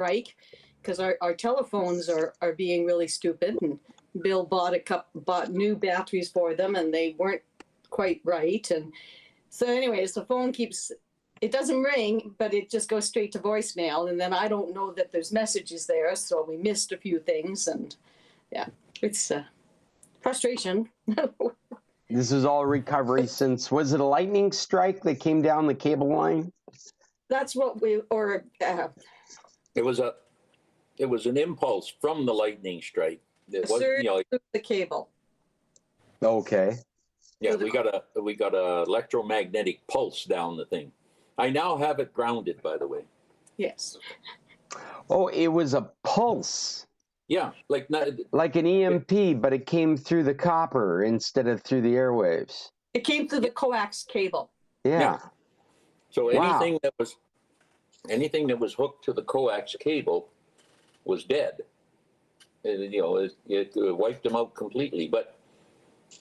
strike because our telephones are being really stupid. And Bill bought new batteries for them, and they weren't quite right. And so, anyways, the phone it doesn't ring, but it just goes straight to voicemail. And then I don't know that there's messages there, so we missed a few things. And yeah, it's frustration. This is all recovery since, was it a lightning strike that came down the cable line? That's what It was an impulse from the lightning strike. It was, the cable. Okay. Yeah, we got a electromagnetic pulse down the thing. I now have it grounded, by the way. Yes. Oh, it was a pulse. Yeah, like an EMP, but it came through the copper instead of through the airwaves. It came through the coax cable. Yeah. So anything that was hooked to the coax cable was dead. It wiped them out completely. But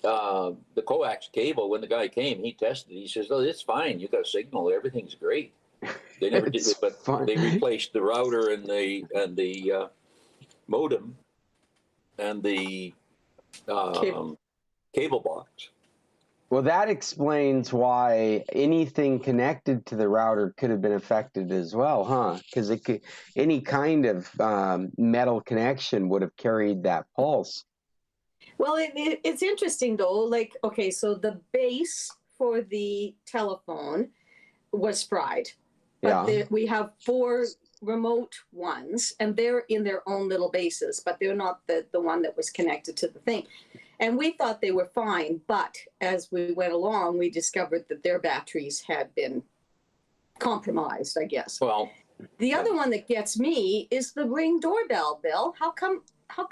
the coax cable, when the guy came, he tested. He says, "Oh, it's fine. You got a signal. Everything's great." They never did it, but they replaced the router and the modem and the cable box. Well, that explains why anything connected to the router could have been affected as well, huh? Because any kind of metal connection would have carried that pulse. Well, it's interesting though. Like, okay, so the base for the telephone was fried. But we have 4 remote ones, and they're in their own little bases, but they're not the one that was connected to the thing. And we thought they were fine, but as we went along, we discovered that their batteries had been compromised, I guess. Well, the other one that gets me is the Ring doorbell, Bill. How come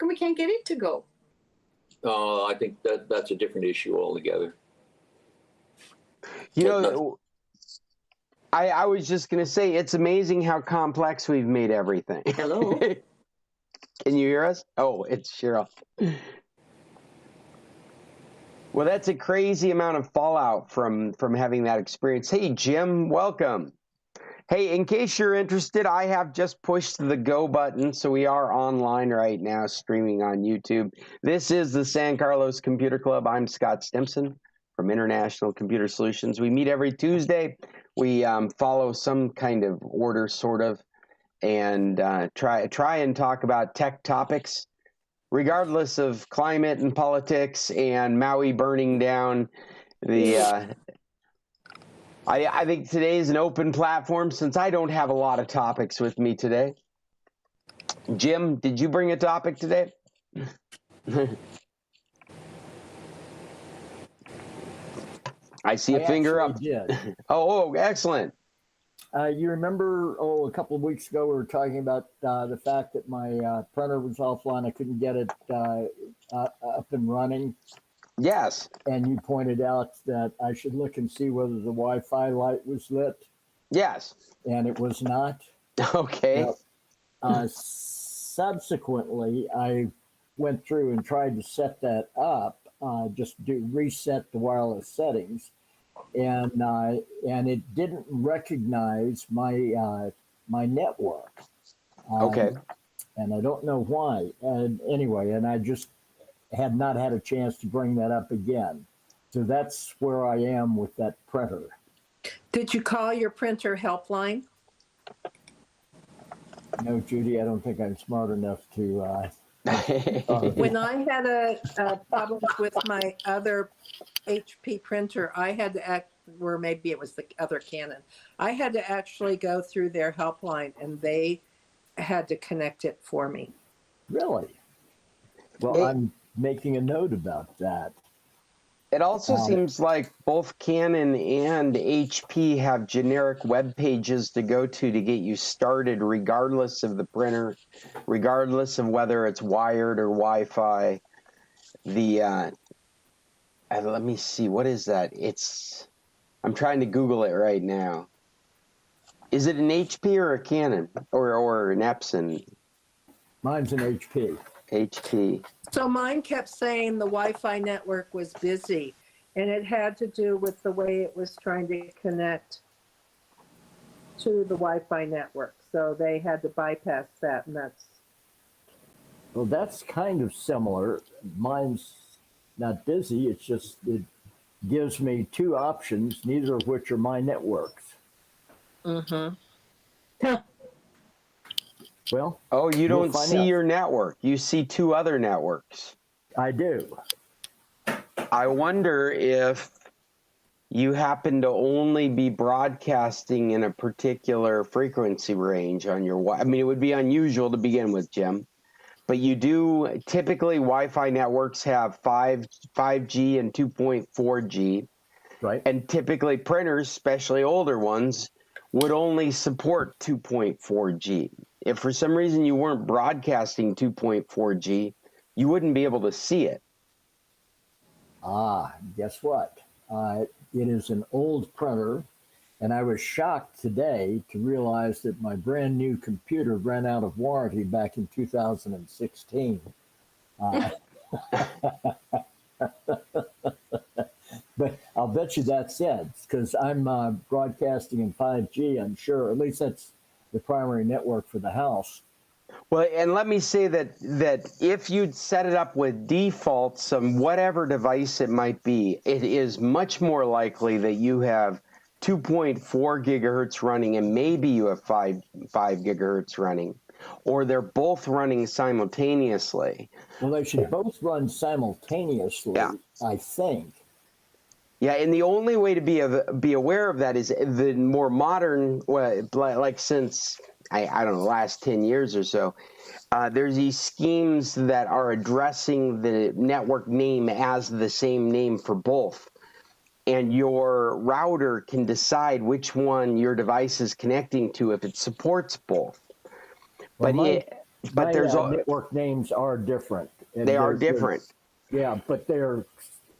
we can't get it to go? I think that's a different issue altogether. I was just going to say, it's amazing how complex we've made everything. Hello? Can you hear us? Oh, it's Cheryl. Well, that's a crazy amount of fallout from having that experience. Hey, Jim, welcome. Hey, in case you're interested, I have just pushed the go button, so we are online right now, streaming on YouTube. This is the San Carlos Computer Club. I'm Scott Stimson from International Computer Solutions. We meet every Tuesday. We follow some kind of order, sort of, and try and talk about tech topics, regardless of climate and politics and Maui burning down. I think today is an open platform since I don't have a lot of topics with me today. Jim, did you bring a topic today? I see a finger up. Did. Oh, excellent. You remember, a couple of weeks ago, we were talking about the fact that my printer was offline. I couldn't get it up and running. Yes. And you pointed out that I should look and see whether the Wi-Fi light was lit. Yes. And it was not. Okay. Subsequently, I went through and tried to set that up, reset the wireless settings. And it didn't recognize my network. Okay. And I don't know why. And anyway, and I just had not had a chance to bring that up again. So that's where I am with that printer. Did you call your printer helpline? No, Judy, I don't think I'm smart enough to. When I had a problem with my other HP printer, I had to or maybe it was the other Canon. I had to actually go through their helpline, and they had to connect it for me. Really? Well, I'm making a note about that. It also seems like both Canon and HP have generic web pages to go to get you started, regardless of the printer, regardless of whether it's wired or Wi-Fi. Let me see, what is that? I'm trying to Google it right now. Is it an HP or a Canon or an Epson? Mine's an HP. HP. So mine kept saying the Wi-Fi network was busy, and it had to do with the way it was trying to connect to the Wi-Fi network. so they had to bypass that, and that's. Well, that's kind of similar. Mine's not busy. It's just it gives me two options, neither of which are my networks. Mm-hmm. Well, oh, you we'll don't find see out. your network. You see two other networks. I do. I wonder if you happen to only be broadcasting in a particular frequency range on your. I mean, it would be unusual to begin with, Jim. But you do typically Wi-Fi networks have 5G and 2.4G. Right. And typically printers, especially older ones, would only support 2.4G. If for some reason you weren't broadcasting 2.4G, you wouldn't be able to see it. Guess what? It is an old printer, and I was shocked today to realize that my brand new computer ran out of warranty back in 2016. But I'll bet you that's it, because I'm broadcasting in 5G, I'm sure. At least that's the primary network for the house. Well, and let me say that if you'd set it up with defaults on whatever device it might be, it is much more likely that you have 2.4 gigahertz running and maybe you have 5 gigahertz running, or they're both running simultaneously. Well, they should both run simultaneously, yeah. I think. Yeah, and the only way to be aware of that is the more modern, like since, I don't know, last 10 years or so, there's these schemes that are addressing the network name as the same name for both. And your router can decide which one your device is connecting to if it supports both. Well, but there's network names are different. They are different. Yeah, but they're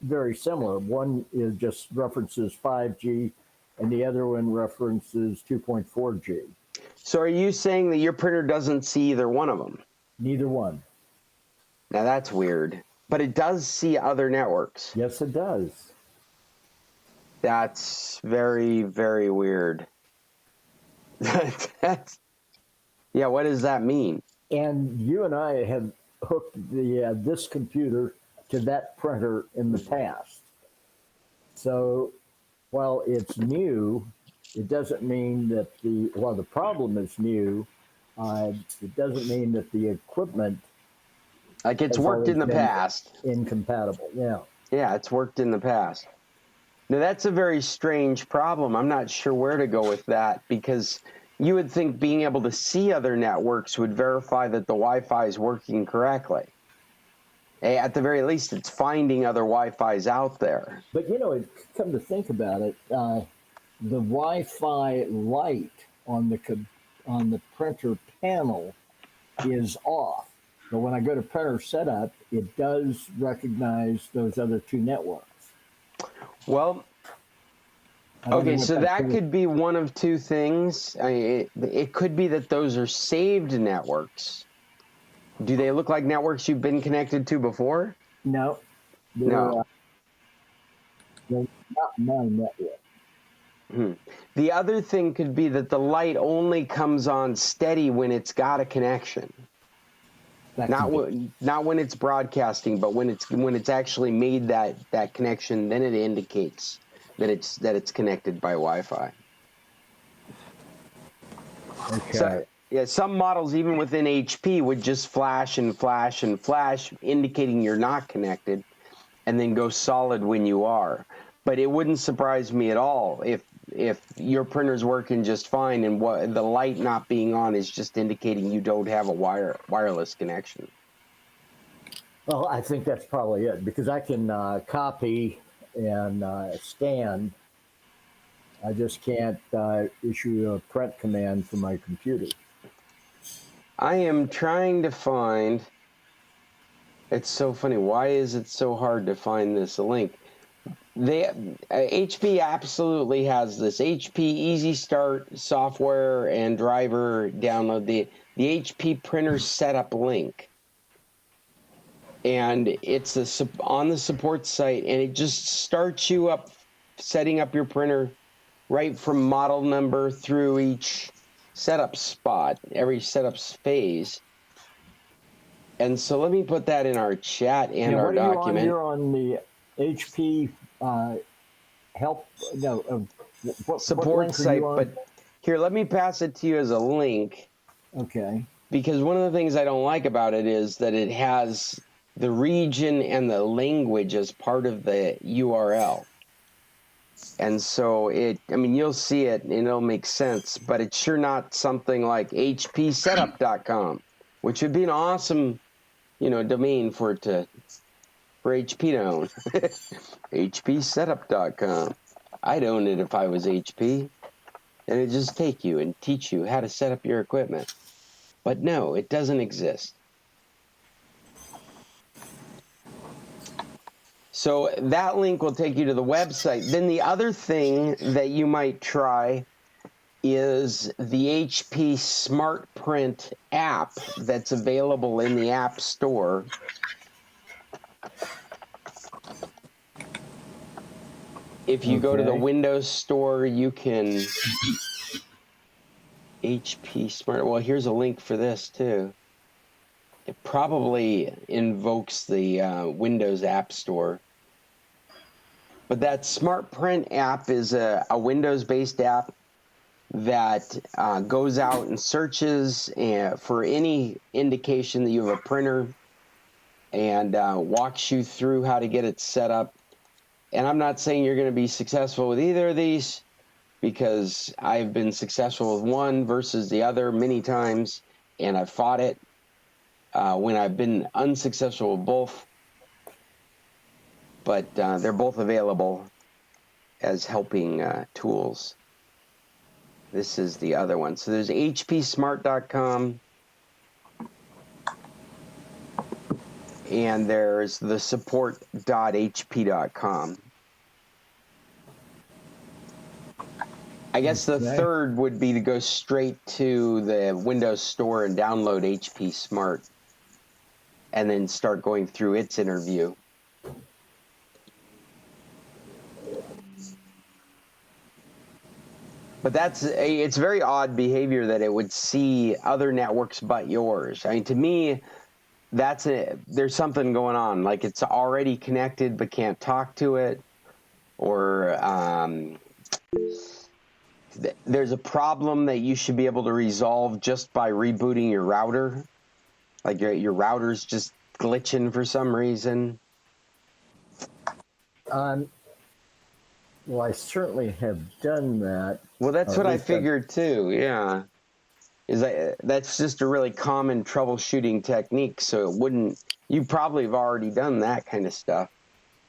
very similar. One is just references 5G, and the other one references 2.4G. So are you saying that your printer doesn't see either one of them? Neither one. Now that's weird. But it does see other networks. Yes, it does. That's very, very weird. Yeah, what does that mean? And you and I have hooked this computer to that printer in the past. So while it's new, it doesn't mean that while the problem is new, it doesn't mean that the equipment like it's worked in the past. Incompatible, yeah. Yeah, it's worked in the past. Now that's a very strange problem. I'm not sure where to go with that, because you would think being able to see other networks would verify that the Wi-Fi is working correctly. At the very least, it's finding other Wi-Fis out there. But come to think about it, the Wi-Fi light on the printer panel is off. But when I go to printer setup, it does recognize those other two networks. Well, okay, so that could be one of two things. It could be that those are saved networks. Do they look like networks you've been connected to before? No. No. They're not my network. The other thing could be that the light only comes on steady when it's got a connection. Not when it's broadcasting, but when it's actually made that connection, then it indicates that it's connected by Wi-Fi. Okay. So, yeah, some models, even within HP, would just flash and flash and flash, indicating you're not connected, and then go solid when you are. But it wouldn't surprise me at all if your printer's working just fine and the light not being on is just indicating you don't have a wireless connection. Well, I think that's probably it, because I can copy and scan. I just can't issue a print command from my computer. I am trying to find. It's so funny. Why is it so hard to find this link? HP absolutely has this. HP Easy Start software and driver download, the HP printer setup link. And it's on the support site, and it just starts you up setting up your printer right from model number through each setup spot, every setup phase. And so let me put that in our chat and our document. You're on the HP help support site, but here, let me pass it to you as a link. Okay. Because one of the things I don't like about it is that it has the region and the language as part of the URL. And so you'll see it and it'll make sense, but it's sure not something like hpsetup.com, which would be an awesome, domain for HP to own. hpsetup.com. I'd own it if I was HP. And it'd just take you and teach you how to set up your equipment. But no, it doesn't exist. So that link will take you to the website. Then the other thing that you might try is the HP SmartPrint app that's available in the App Store. If you go to the Windows Store, you can HP Smart. Well, here's a link for this too. It probably invokes the Windows App Store. But that SmartPrint app is a Windows-based app that goes out and searches for any indication that you have a printer and walks you through how to get it set up. And I'm not saying you're going to be successful with either of these, because I've been successful with one versus the other many times, and I've fought it when I've been unsuccessful with both. But they're both available as helping tools. This is the other one. So there's hpsmart.com, and there's the support.hp.com. I guess the third would be to go straight to the Windows Store and download HP Smart, and then start going through its interview. But it's very odd behavior that it would see other networks but yours. I mean, to me, there's something going on. Like it's already connected but can't talk to it, or there's a problem that you should be able to resolve just by rebooting your router. Like your router's just glitching for some reason. Well, I certainly have done that. Well, that's what I figured too. Yeah, that's just a really common troubleshooting technique. So you probably have already done that kind of stuff.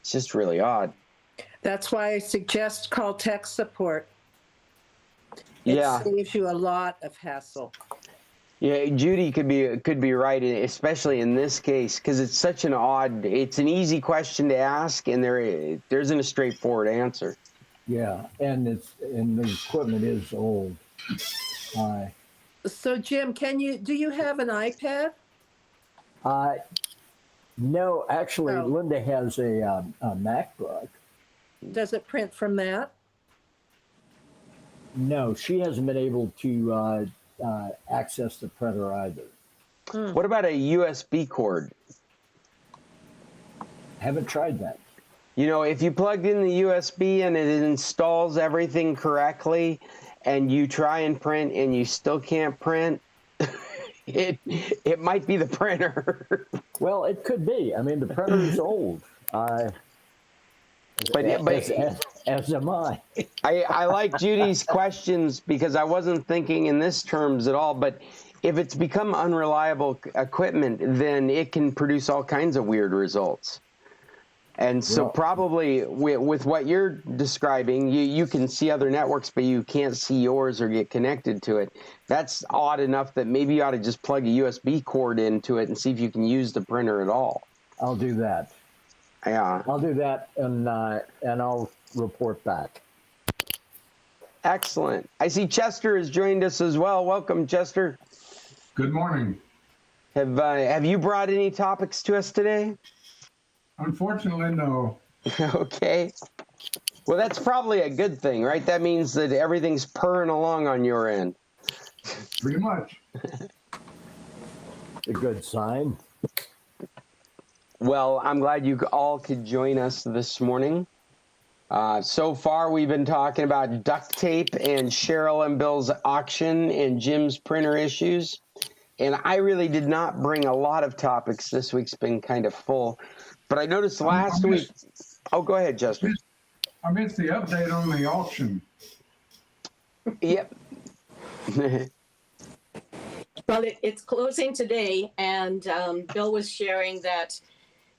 It's just really odd. That's why I suggest call tech support. It saves you a lot of hassle. Yeah, Judy could be right, especially in this case, because it's such it's an easy question to ask, and there isn't a straightforward answer. Yeah, and the equipment is old. So Jim, do you have an iPad? No, actually, Linda has a MacBook. Does it print from that? No, she hasn't been able to access the printer either. What about a USB cord? Haven't tried that. If you plugged in the USB and it installs everything correctly, and you try and print and you still can't print, it might be the printer. Well, it could be. I mean, the printer is old. As am I. I like Judy's questions because I wasn't thinking in this terms at all. But if it's become unreliable equipment, then it can produce all kinds of weird results. And so probably with what you're describing, you can see other networks, but you can't see yours or get connected to it. That's odd enough that maybe you ought to just plug a USB cord into it and see if you can use the printer at all. I'll do that. Yeah. I'll do that, and I'll report back. Excellent. I see Chester has joined us as well. Welcome, Chester. Good morning. Have you brought any topics to us today? Unfortunately, no. Okay. Well, that's probably a good thing, right? That means that everything's purring along on your end. Pretty much. A good sign. Well, I'm glad you all could join us this morning. So far, we've been talking about duct tape and Cheryl and Bill's auction and Jim's printer issues. And I really did not bring a lot of topics. This week's been kind of full. But I noticed last week. Oh, go ahead, Justin. I missed the update on the auction. Yep. Well, it's closing today, and Bill was sharing that,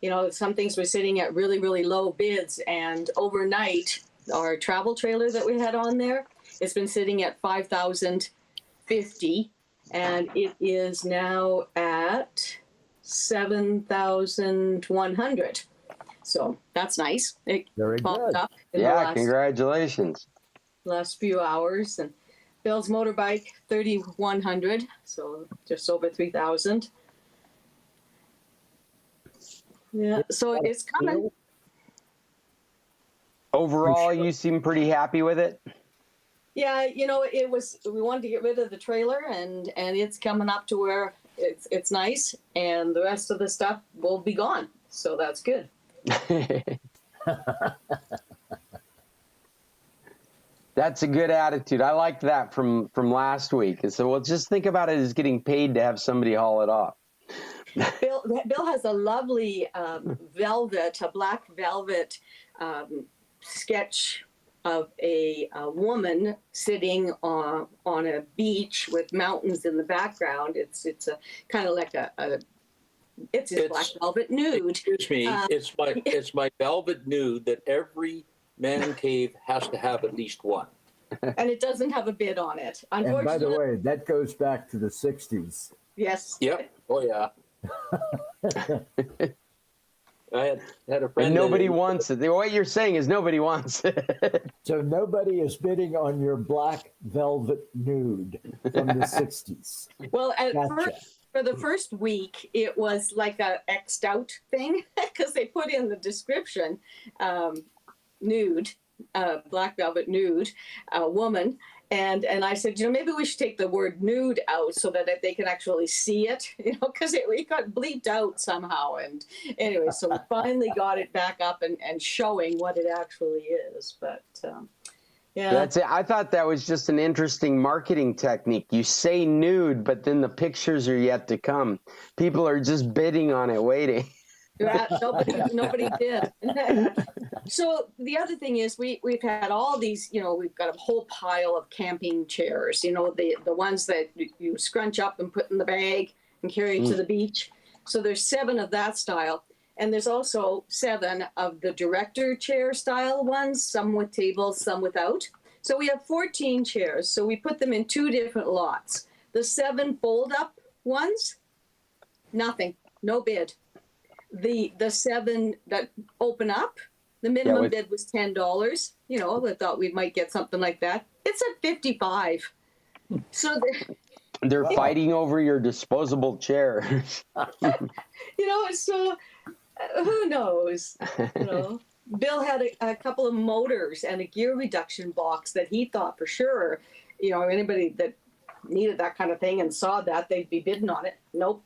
you know, some things were sitting at really, really low bids, and overnight, our travel trailer that we had on there, it's been sitting at $5,050, and it is now at $7,100. So that's nice. It Very popped good. up in Yeah, congratulations. last few hours. And Bill's motorbike, 3,100, so just over 3,000. Yeah, so it's coming. Overall, you seem pretty happy with it? Yeah, you know, we wanted to get rid of the trailer, and it's coming up to where it's nice, and the rest of the stuff will be gone. So that's good. That's a good attitude. I liked that from last week. And so, well, just think about it as getting paid to have somebody haul it off. Bill has a lovely black velvet sketch of a woman sitting on a beach with mountains in the background. It's a kind of like it's black velvet nude. Excuse me, it's my velvet nude that every man cave has to have at least one. And it doesn't have a bid on it. And by the way, that goes back to the 60s. Yes. Yep. Oh yeah. I had a friend. And nobody wants it. What you're saying is nobody wants it. So nobody is bidding on your black velvet nude from the 60s. Well, Gotcha. for the first week, it was like a X'd out thing because they put in the description, nude, black velvet nude, woman. And I said, you know, maybe we should take the word nude out so that they can actually see it, you know, because it got bleeped out somehow. And anyway, so we finally got it back up and showing what it actually is. But yeah. That's it. I thought that was just an interesting marketing technique. You say nude, but then the pictures are yet to come. People are just bidding on it, waiting. Nobody did. So the other thing is we've had all these, you know, we've got a whole pile of camping chairs, you know, the ones that you scrunch up and put in the bag and carry to the beach. So there's 7 of that style. And there's also 7 of the director chair style ones, some with tables, some without. So we have 14 chairs. So we put them in 2 different lots. The 7 fold up ones, nothing, no bid. The 7 that open up, the minimum bid was $10. You know, I thought we might get something like that. It's at $55. So they're fighting over your disposable chair. You know, so who knows? You know, Bill had a couple of motors and a gear reduction box that he thought for sure, you know, anybody that needed that kind of thing and saw that, they'd be bidding on it. Nope.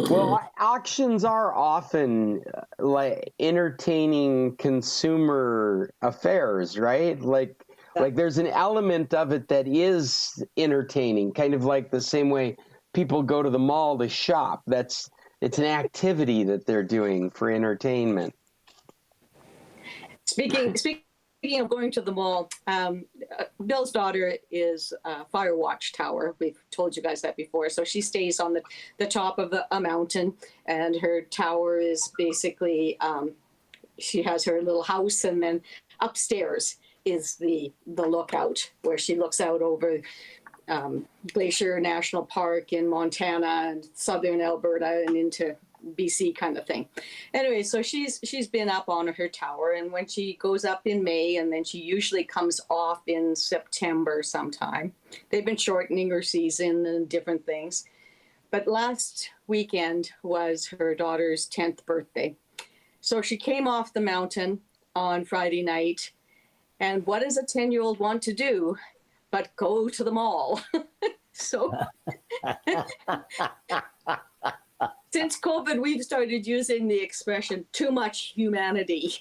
Well, auctions are often like entertaining consumer affairs, right? Like there's an element of it that is entertaining, kind of like the same way people go to the mall to shop. It's an activity that they're doing for entertainment. Speaking of going to the mall, Bill's daughter is Firewatch Tower. We've told you guys that before. So she stays on the top of a mountain, and her tower is basically, she has her little house, and then upstairs is the lookout where she looks out over Glacier National Park in Montana and southern Alberta and into BC kind of thing. Anyway, so she's been up on her tower, and when she goes up in May, and then she usually comes off in September sometime. They've been shortening her season and different things. But last weekend was her daughter's 10th birthday. So she came off the mountain on Friday night, and what does a 10-year-old want to do but go to the mall. So since COVID, we've started using the expression "too much humanity,"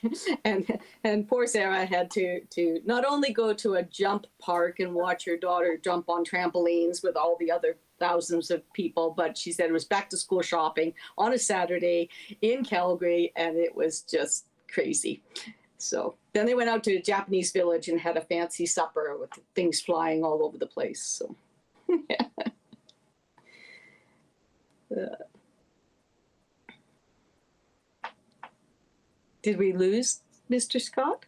and poor Sarah had to not only go to a jump park and watch her daughter jump on trampolines with all the other thousands of people, but she said it was back to school shopping on a Saturday in Calgary, and it was just crazy. So then they went out to a Japanese village and had a fancy supper with things flying all over the place. So yeah. Did we lose Mr. Scott?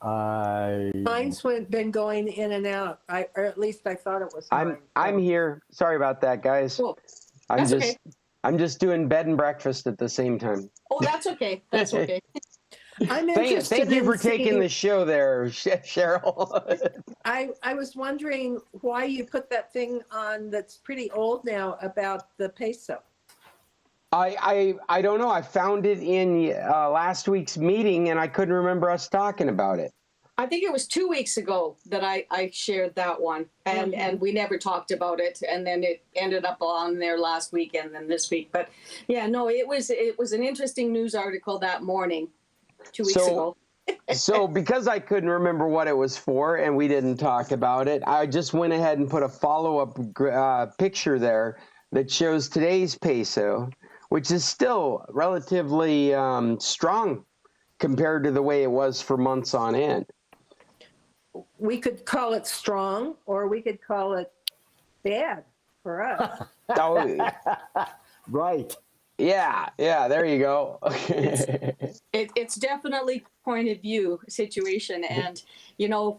Mine's been going in and out. Or at least I thought it was mine. I'm here. Sorry about that, guys. Cool. That's okay. I'm just doing bed and breakfast at the same time. Oh, that's okay. That's okay. I'm interested. Thank you for taking the show there, Cheryl. I was wondering why you put that thing on that's pretty old now about the peso. I don't know. I found it in last week's meeting, and I couldn't remember us talking about it. I think it was 2 weeks ago that I shared that one, and we never talked about it, and then it ended up on there last week and then this week. But yeah, no, it was an interesting news article that morning, 2 weeks ago. So because I couldn't remember what it was for, and we didn't talk about it, I just went ahead and put a follow-up picture there that shows today's peso, which is still relatively strong compared to the way it was for months on end. We could call it strong, or we could call it bad for us. Right. Yeah, there you go. It's definitely point of view situation. And,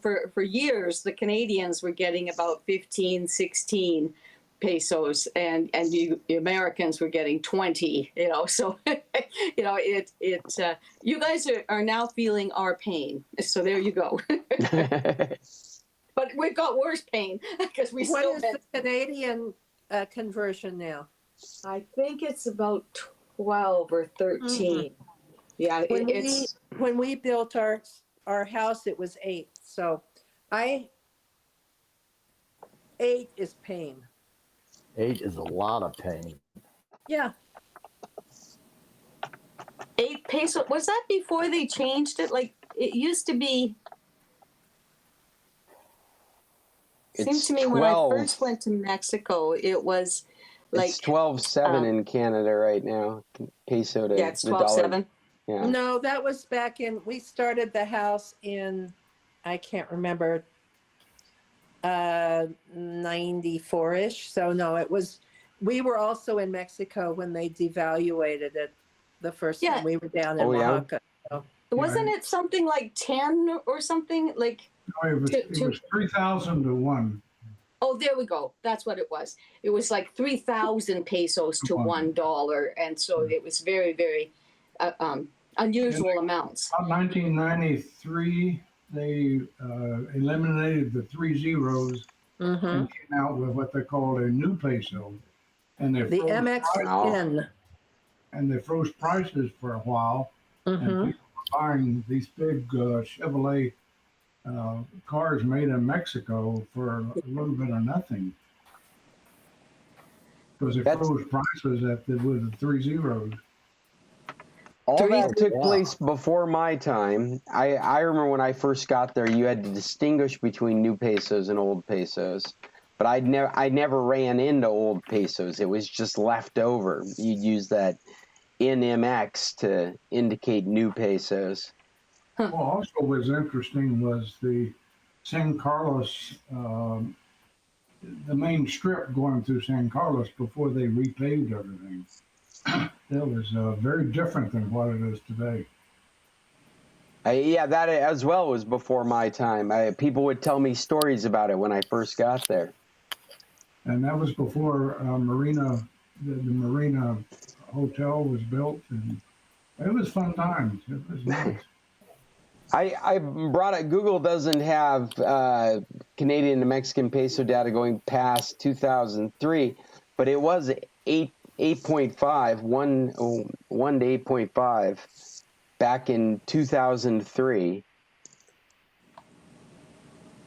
for years, the Canadians were getting about 15, 16 pesos, and the Americans were getting 20, so, you guys are now feeling our pain. So there you go. But we've got worse pain because we What still is the Canadian conversion now? I think it's about 12 or 13. Mm-hmm. Yeah, when we built our house, it was 8. So 8 is pain. 8 is a lot of pain. Yeah. 8 peso. Was that before they changed it? Like it used to be. It seemed to me 12. When I first went to Mexico, it was like it's 12.7 in Canada right now. Peso to it's 12.7. Yeah. No, that was back in. We started the house in, I can't remember, 94-ish. So no, it was. We were also in Mexico when they devaluated it the first time we were down in Oaxaca. So. Wasn't it something like 10 or something like? No, it was 3,000 to 1. Oh, there we go. That's what it was. It was like 3,000 pesos to $1, and so it was very, very unusual amounts. About 1993, they eliminated the 3 zeros and came out with what they called a new peso, and they froze prices for a while, and people were buying these big Chevrolet cars made in Mexico for a little bit of nothing because it froze prices with the 3 zeros. All that took place before my time. I remember when I first got there, you had to distinguish between new pesos and old pesos. But I never ran into old pesos. It was just left over. You'd use that NMX to indicate new pesos. Well, also what was interesting was the San Carlos, the main strip going through San Carlos before they repaved everything. That was very different than what it is today. That as well was before my time. People would tell me stories about it when I first got there. And that was before the Marina Hotel was built, and it was fun times. It was nice. I brought it. Google doesn't have Canadian to Mexican peso data going past 2003, but it was 8.5, 1 to 8.5 back in 2003.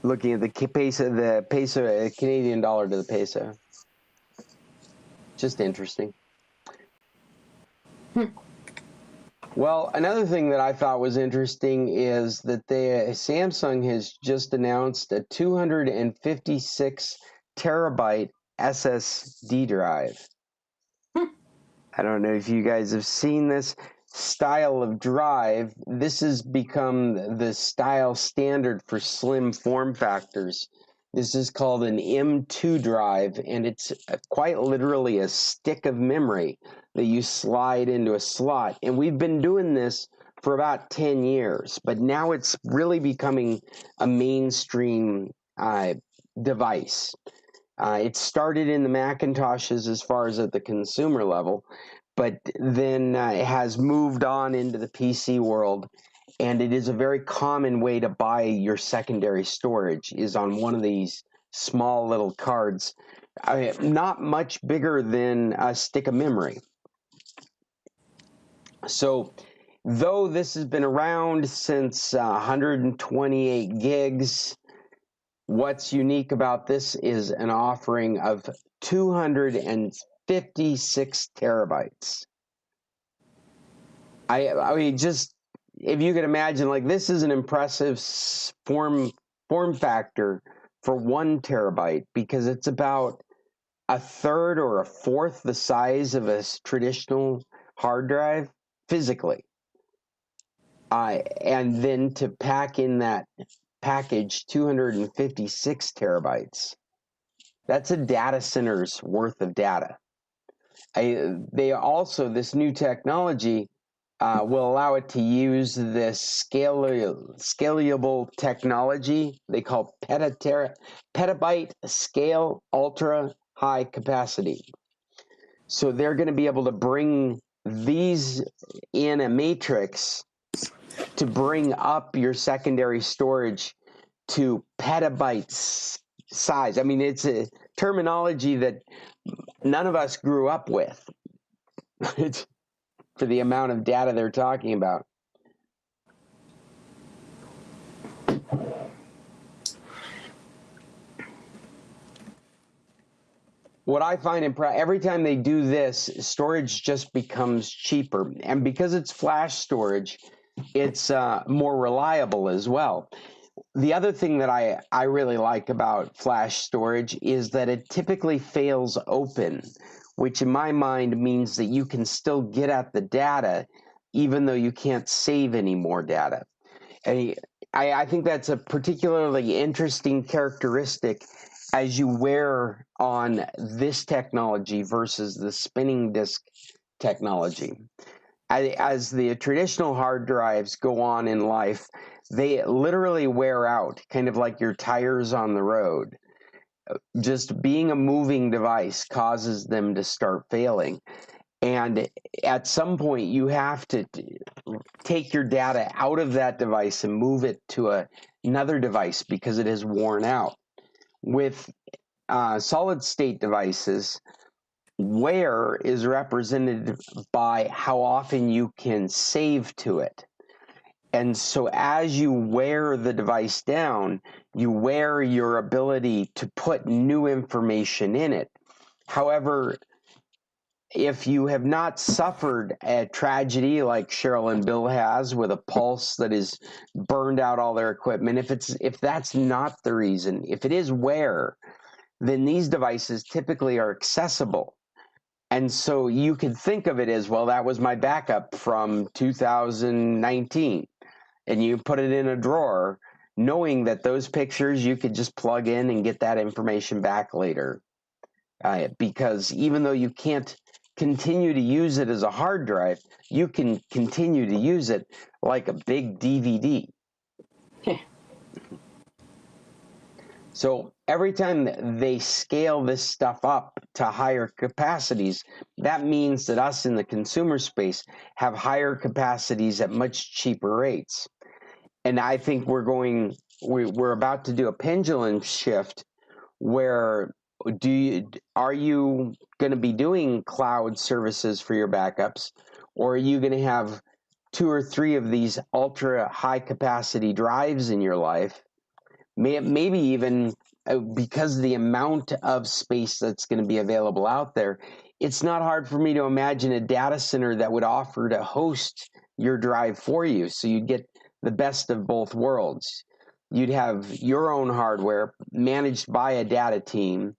Looking at the peso, Canadian dollar to the peso. Just interesting. Well, another thing that I thought was interesting is that Samsung has just announced a 256 terabyte SSD drive. I don't know if you guys have seen this style of drive. This has become the style standard for slim form factors. This is called an M2 drive, and it's quite literally a stick of memory that you slide into a slot. And we've been doing this for about 10 years, but now it's really becoming a mainstream device. It started in the Macintoshes as far as at the consumer level, but then it has moved on into the PC world. And it is a very common way to buy your secondary storage is on one of these small little cards, not much bigger than a stick of memory. So though this has been around since 128 gigs, what's unique about this is an offering of 256 terabytes. I mean, just if you can imagine, like this is an impressive form factor for 1 terabyte because it's about a third or a fourth the size of a traditional hard drive physically. And then to pack in that package 256 terabytes, that's a data center's worth of data. They also, this new technology will allow it to use this scalable technology they call petabyte scale ultra high capacity. So they're going to be able to bring these in a matrix to bring up your secondary storage to petabytes size. I mean, it's a terminology that none of us grew up with. It's for the amount of data they're talking about. What I find every time they do this, storage just becomes cheaper. And because it's flash storage, it's more reliable as well. The other thing that I really like about flash storage is that it typically fails open, which in my mind means that you can still get at the data even though you can't save any more data. And I think that's a particularly interesting characteristic as you wear on this technology versus the spinning disk technology. As the traditional hard drives go on in life, they literally wear out, kind of like your tires on the road. Just being a moving device causes them to start failing. And at some point, you have to take your data out of that device and move it to another device because it has worn out. With solid state devices, wear is represented by how often you can save to it. And so as you wear the device down, you wear your ability to put new information in it. However, if you have not suffered a tragedy like Cheryl and Bill has with a pulse that has burned out all their equipment, if that's not the reason, if it is wear, then these devices typically are accessible. And so you could think of it as, well, that was my backup from 2019. And you put it in a drawer, knowing that those pictures you could just plug in and get that information back later. Because even though you can't continue to use it as a hard drive, you can continue to use it like a big DVD. So every time they scale this stuff up to higher capacities, that means that us in the consumer space have higher capacities at much cheaper rates. And I think we're about to do a pendulum shift where are you going to be doing cloud services for your backups, or are you going to have 2 or 3 of these ultra high capacity drives in your life maybe even because of the amount of space that's going to be available out there, it's not hard for me to imagine a data center that would offer to host your drive for you. So you'd get the best of both worlds. You'd have your own hardware managed by a data team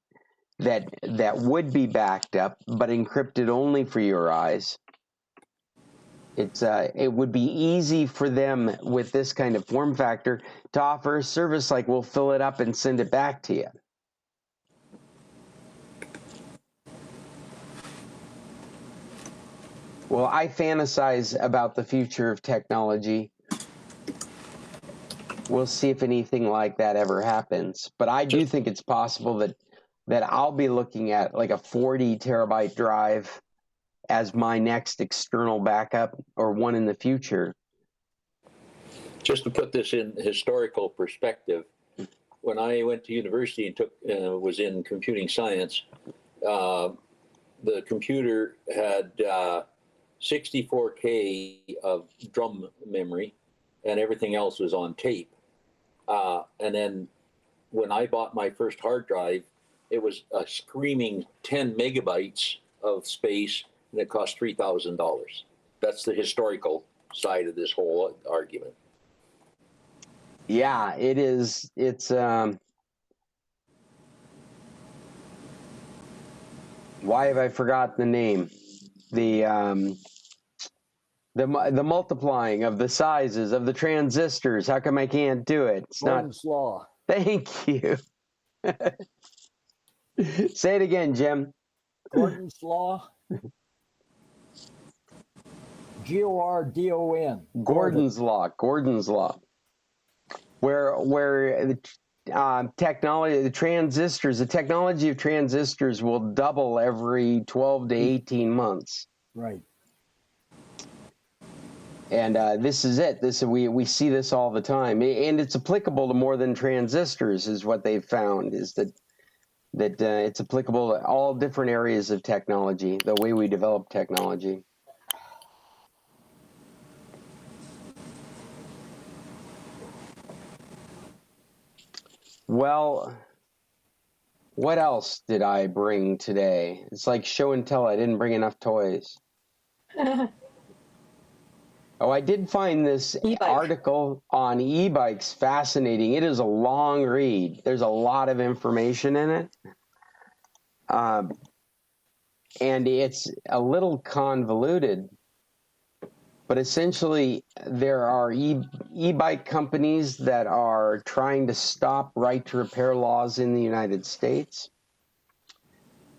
that would be backed up, but encrypted only for your eyes. It would be easy for them with this kind of form factor to offer a service like we'll fill it up and send it back to you. Well, I fantasize about the future of technology. We'll see if anything like that ever happens. But I do think it's possible that I'll be looking at like a 40 terabyte drive as my next external backup, or one in the future. Just to put this in historical perspective, when I went to university and was in computing science, the computer had 64K of drum memory, and everything else was on tape. And then when I bought my first hard drive, it was a screaming 10 megabytes of space, and it cost $3,000. That's the historical side of this whole argument. Yeah, it is. It's why have I forgotten the name? The multiplying of the sizes of the transistors. How come I can't do it? It's Gordon's not. law. Thank you. Say it again, Jim. Gordon's law. Gordon. Gordon's law. Gordon's law. Where the technology, the technology of transistors will double every 12 to 18 months. Right. And this is it. We see this all the time, and it's applicable to more than transistors, is what they've found. Is that it's applicable to all different areas of technology, the way we develop technology. Well, what else did I bring today? It's like show and tell. I didn't bring enough toys. Oh, I did find this article on e-bikes fascinating. It is a long read. There's a lot of information in it. And it's a little convoluted. But essentially, there are e-bike companies that are trying to stop right to repair laws in the United States.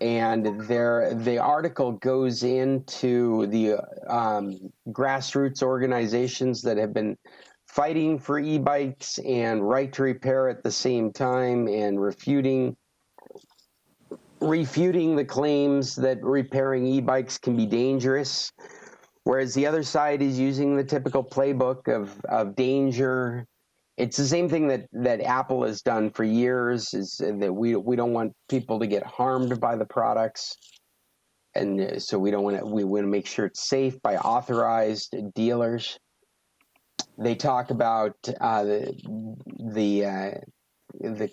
And the article goes into the grassroots organizations that have been fighting for e-bikes and right to repair at the same time, and refuting the claims that repairing e-bikes can be dangerous. Whereas the other side is using the typical playbook of danger. It's the same thing that Apple has done for years, is that we don't want people to get harmed by the products. And so we want to make sure it's safe by authorized dealers. They talk about the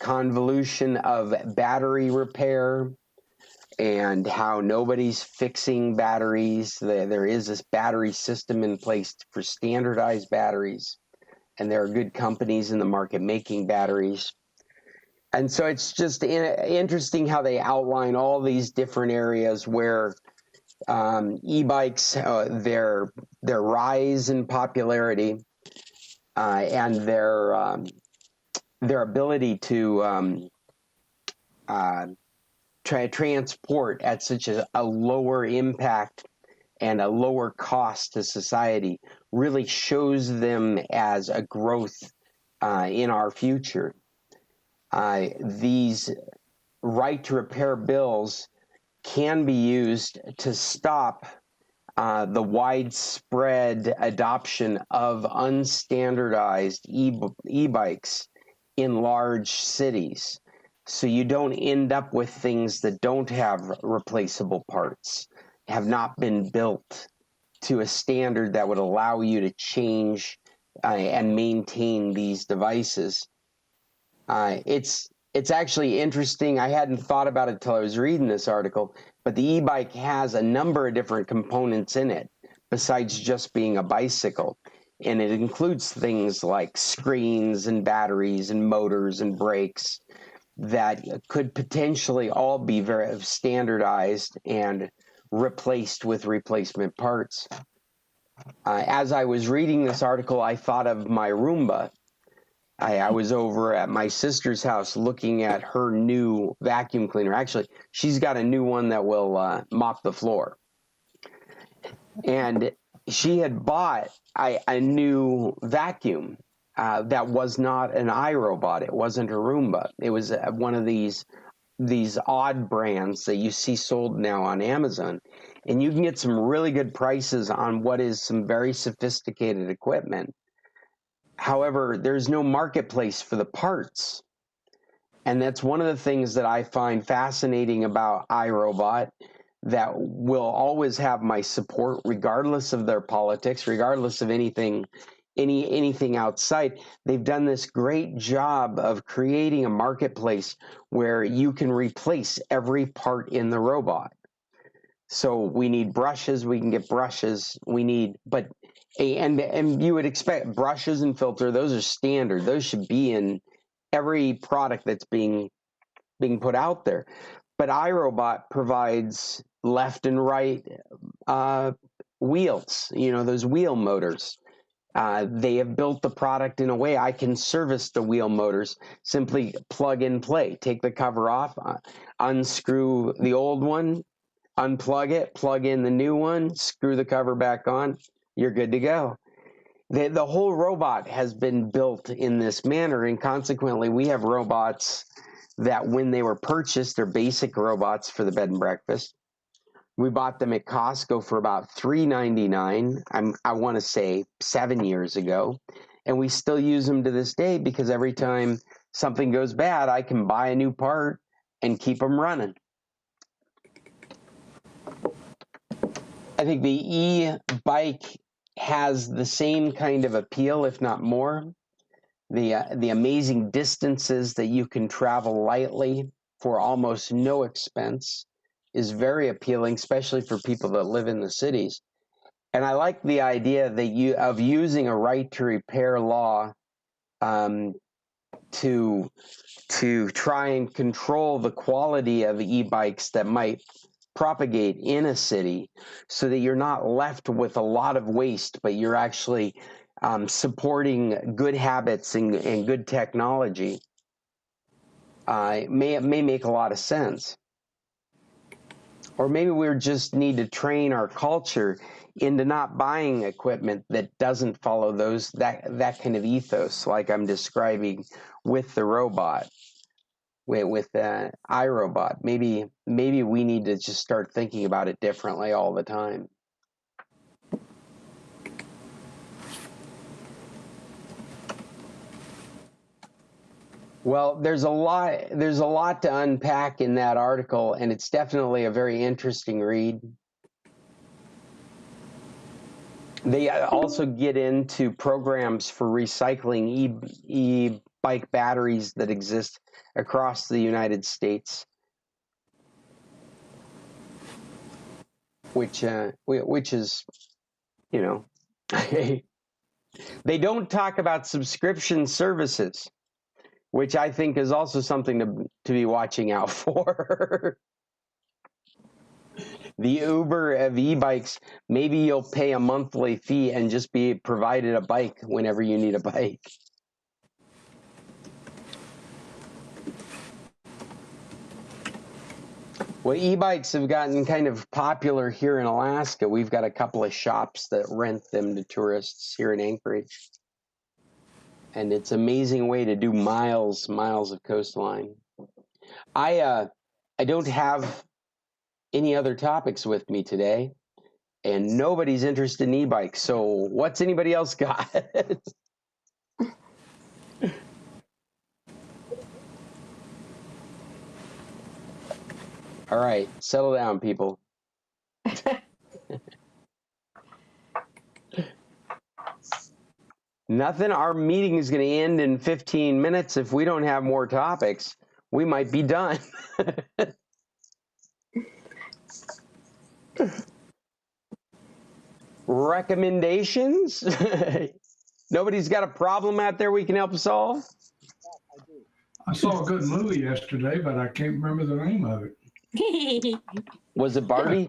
convolution of battery repair, and how nobody's fixing batteries. There is this battery system in place for standardized batteries, and there are good companies in the market making batteries. And so it's just interesting how they outline all these different areas where e-bikes, their rise in popularity, and their ability to transport at such a lower impact and a lower cost to society really shows them as a growth in our future. These right to repair bills can be used to stop the widespread adoption of unstandardized e-bikes in large cities. So you don't end up with things that don't have replaceable parts, have not been built to a standard that would allow you to change and maintain these devices. It's actually interesting. I hadn't thought about it till I was reading this article, but the e-bike has a number of different components in it besides just being a bicycle. And it includes things like screens and batteries and motors and brakes that could potentially all be very standardized and replaced with replacement parts. As I was reading this article, I thought of my Roomba. I was over at my sister's house looking at her new vacuum cleaner. Actually, she's got a new one that will mop the floor. And she had bought a new vacuum that was not an iRobot. It wasn't a Roomba. It was one of these odd brands that you see sold now on Amazon. And you can get some really good prices on what is some very sophisticated equipment. However, there's no marketplace for the parts. And that's one of the things that I find fascinating about iRobot, that will always have my support regardless of their politics, regardless of anything outside. They've done this great job of creating a marketplace where you can replace every part in the robot. So we need brushes, we can get brushes, and you would expect brushes and filter, those are standard. Those should be in every product that's being put out there. But iRobot provides left and right wheels, those wheel motors. They have built the product in a way I can service the wheel motors, simply plug and play, take the cover off, unscrew the old one, unplug it, plug in the new one, screw the cover back on, you're good to go. The whole robot has been built in this manner, and consequently we have robots that when they were purchased, they're basic robots for the bed and breakfast. We bought them at Costco for about $3.99, I want to say 7 years ago, and we still use them to this day because every time something goes bad, I can buy a new part and keep them running. I think the e-bike has the same kind of appeal, if not more. The amazing distances that you can travel lightly for almost no expense is very appealing, especially for people that live in the cities. And I like the idea of using a right to repair law to try and control the quality of e-bikes that might propagate in a city, so that you're not left with a lot of waste, but you're actually supporting good habits and good technology. It may make a lot of sense. Or maybe we just need to train our culture into not buying equipment that doesn't follow that kind of ethos, like I'm describing with the robot, with iRobot. Maybe we need to just start thinking about it differently all the time. Well, there's a lot to unpack in that article, and it's definitely a very interesting read. They also get into programs for recycling e-bike batteries that exist across the United States, which is, they don't talk about subscription services, which I think is also something to be watching out for. The Uber of e-bikes, maybe you'll pay a monthly fee and just be provided a bike whenever you need a bike. Well, e-bikes have gotten kind of popular here in Alaska. We've got a couple of shops that rent them to tourists here in Anchorage. And it's an amazing way to do miles of coastline. I don't have any other topics with me today, and nobody's interested in e-bikes. So what's anybody else got? All right, settle down, people. Nothing. Our meeting is going to end in 15 minutes. If we don't have more topics, we might be done. Recommendations? Nobody's got a problem out there we can help solve? I saw a good movie yesterday, but I can't remember the name of it. Was it Barbie?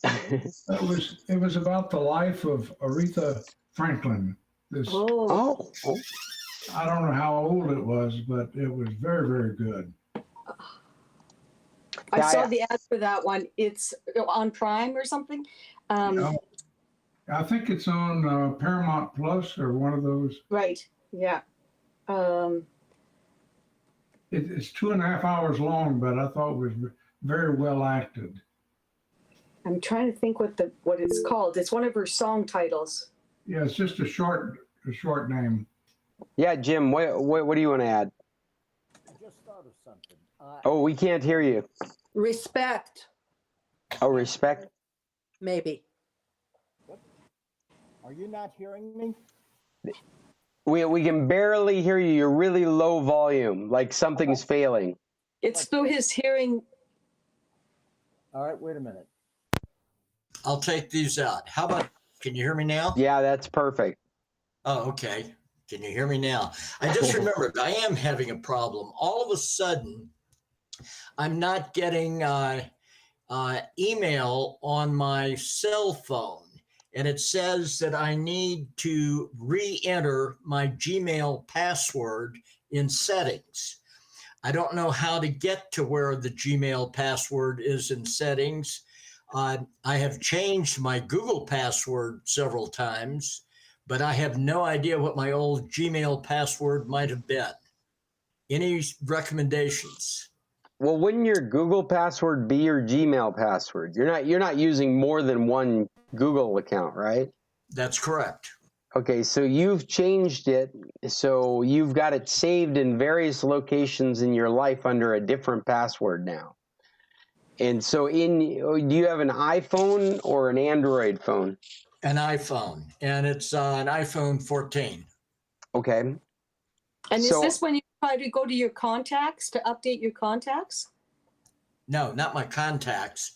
It was about the life of Aretha Franklin. Oh. I don't know how old it was, but it was very, very good. I saw the ad for that one. It's on Prime or something. I think it's on Paramount Plus or one of those. Right. Yeah. It's 2.5 hours long, but I thought it was very well acted. I'm trying to think what it's called. It's one of her song titles. Yeah, it's just a short name. Yeah, Jim, what do you want to add? I just thought of something. Oh, we can't hear you. Respect. Oh, respect? Maybe. Are you not hearing me? We can barely hear you. You're really low volume, like something's failing. It's through his hearing. All right, wait a minute. I'll take these out. How about, can you hear me now? Yeah, that's perfect. Oh, okay. Can you hear me now? I just remembered I am having a problem. All of a sudden, I'm not getting email on my cell phone. And it says that I need to re-enter my Gmail password in settings. I don't know how to get to where the Gmail password is in settings. I have changed my Google password several times, but I have no idea what my old Gmail password might have been. Any recommendations? Well, wouldn't your Google password be your Gmail password? You're not using more than one Google account, right? That's correct. Okay, so you've changed it, so you've got it saved in various locations in your life under a different password now. And so do you have an iPhone or an Android phone? An iPhone, and it's an iPhone 14. Okay. And is this when you try to go to your contacts to update your contacts? No, not my contacts.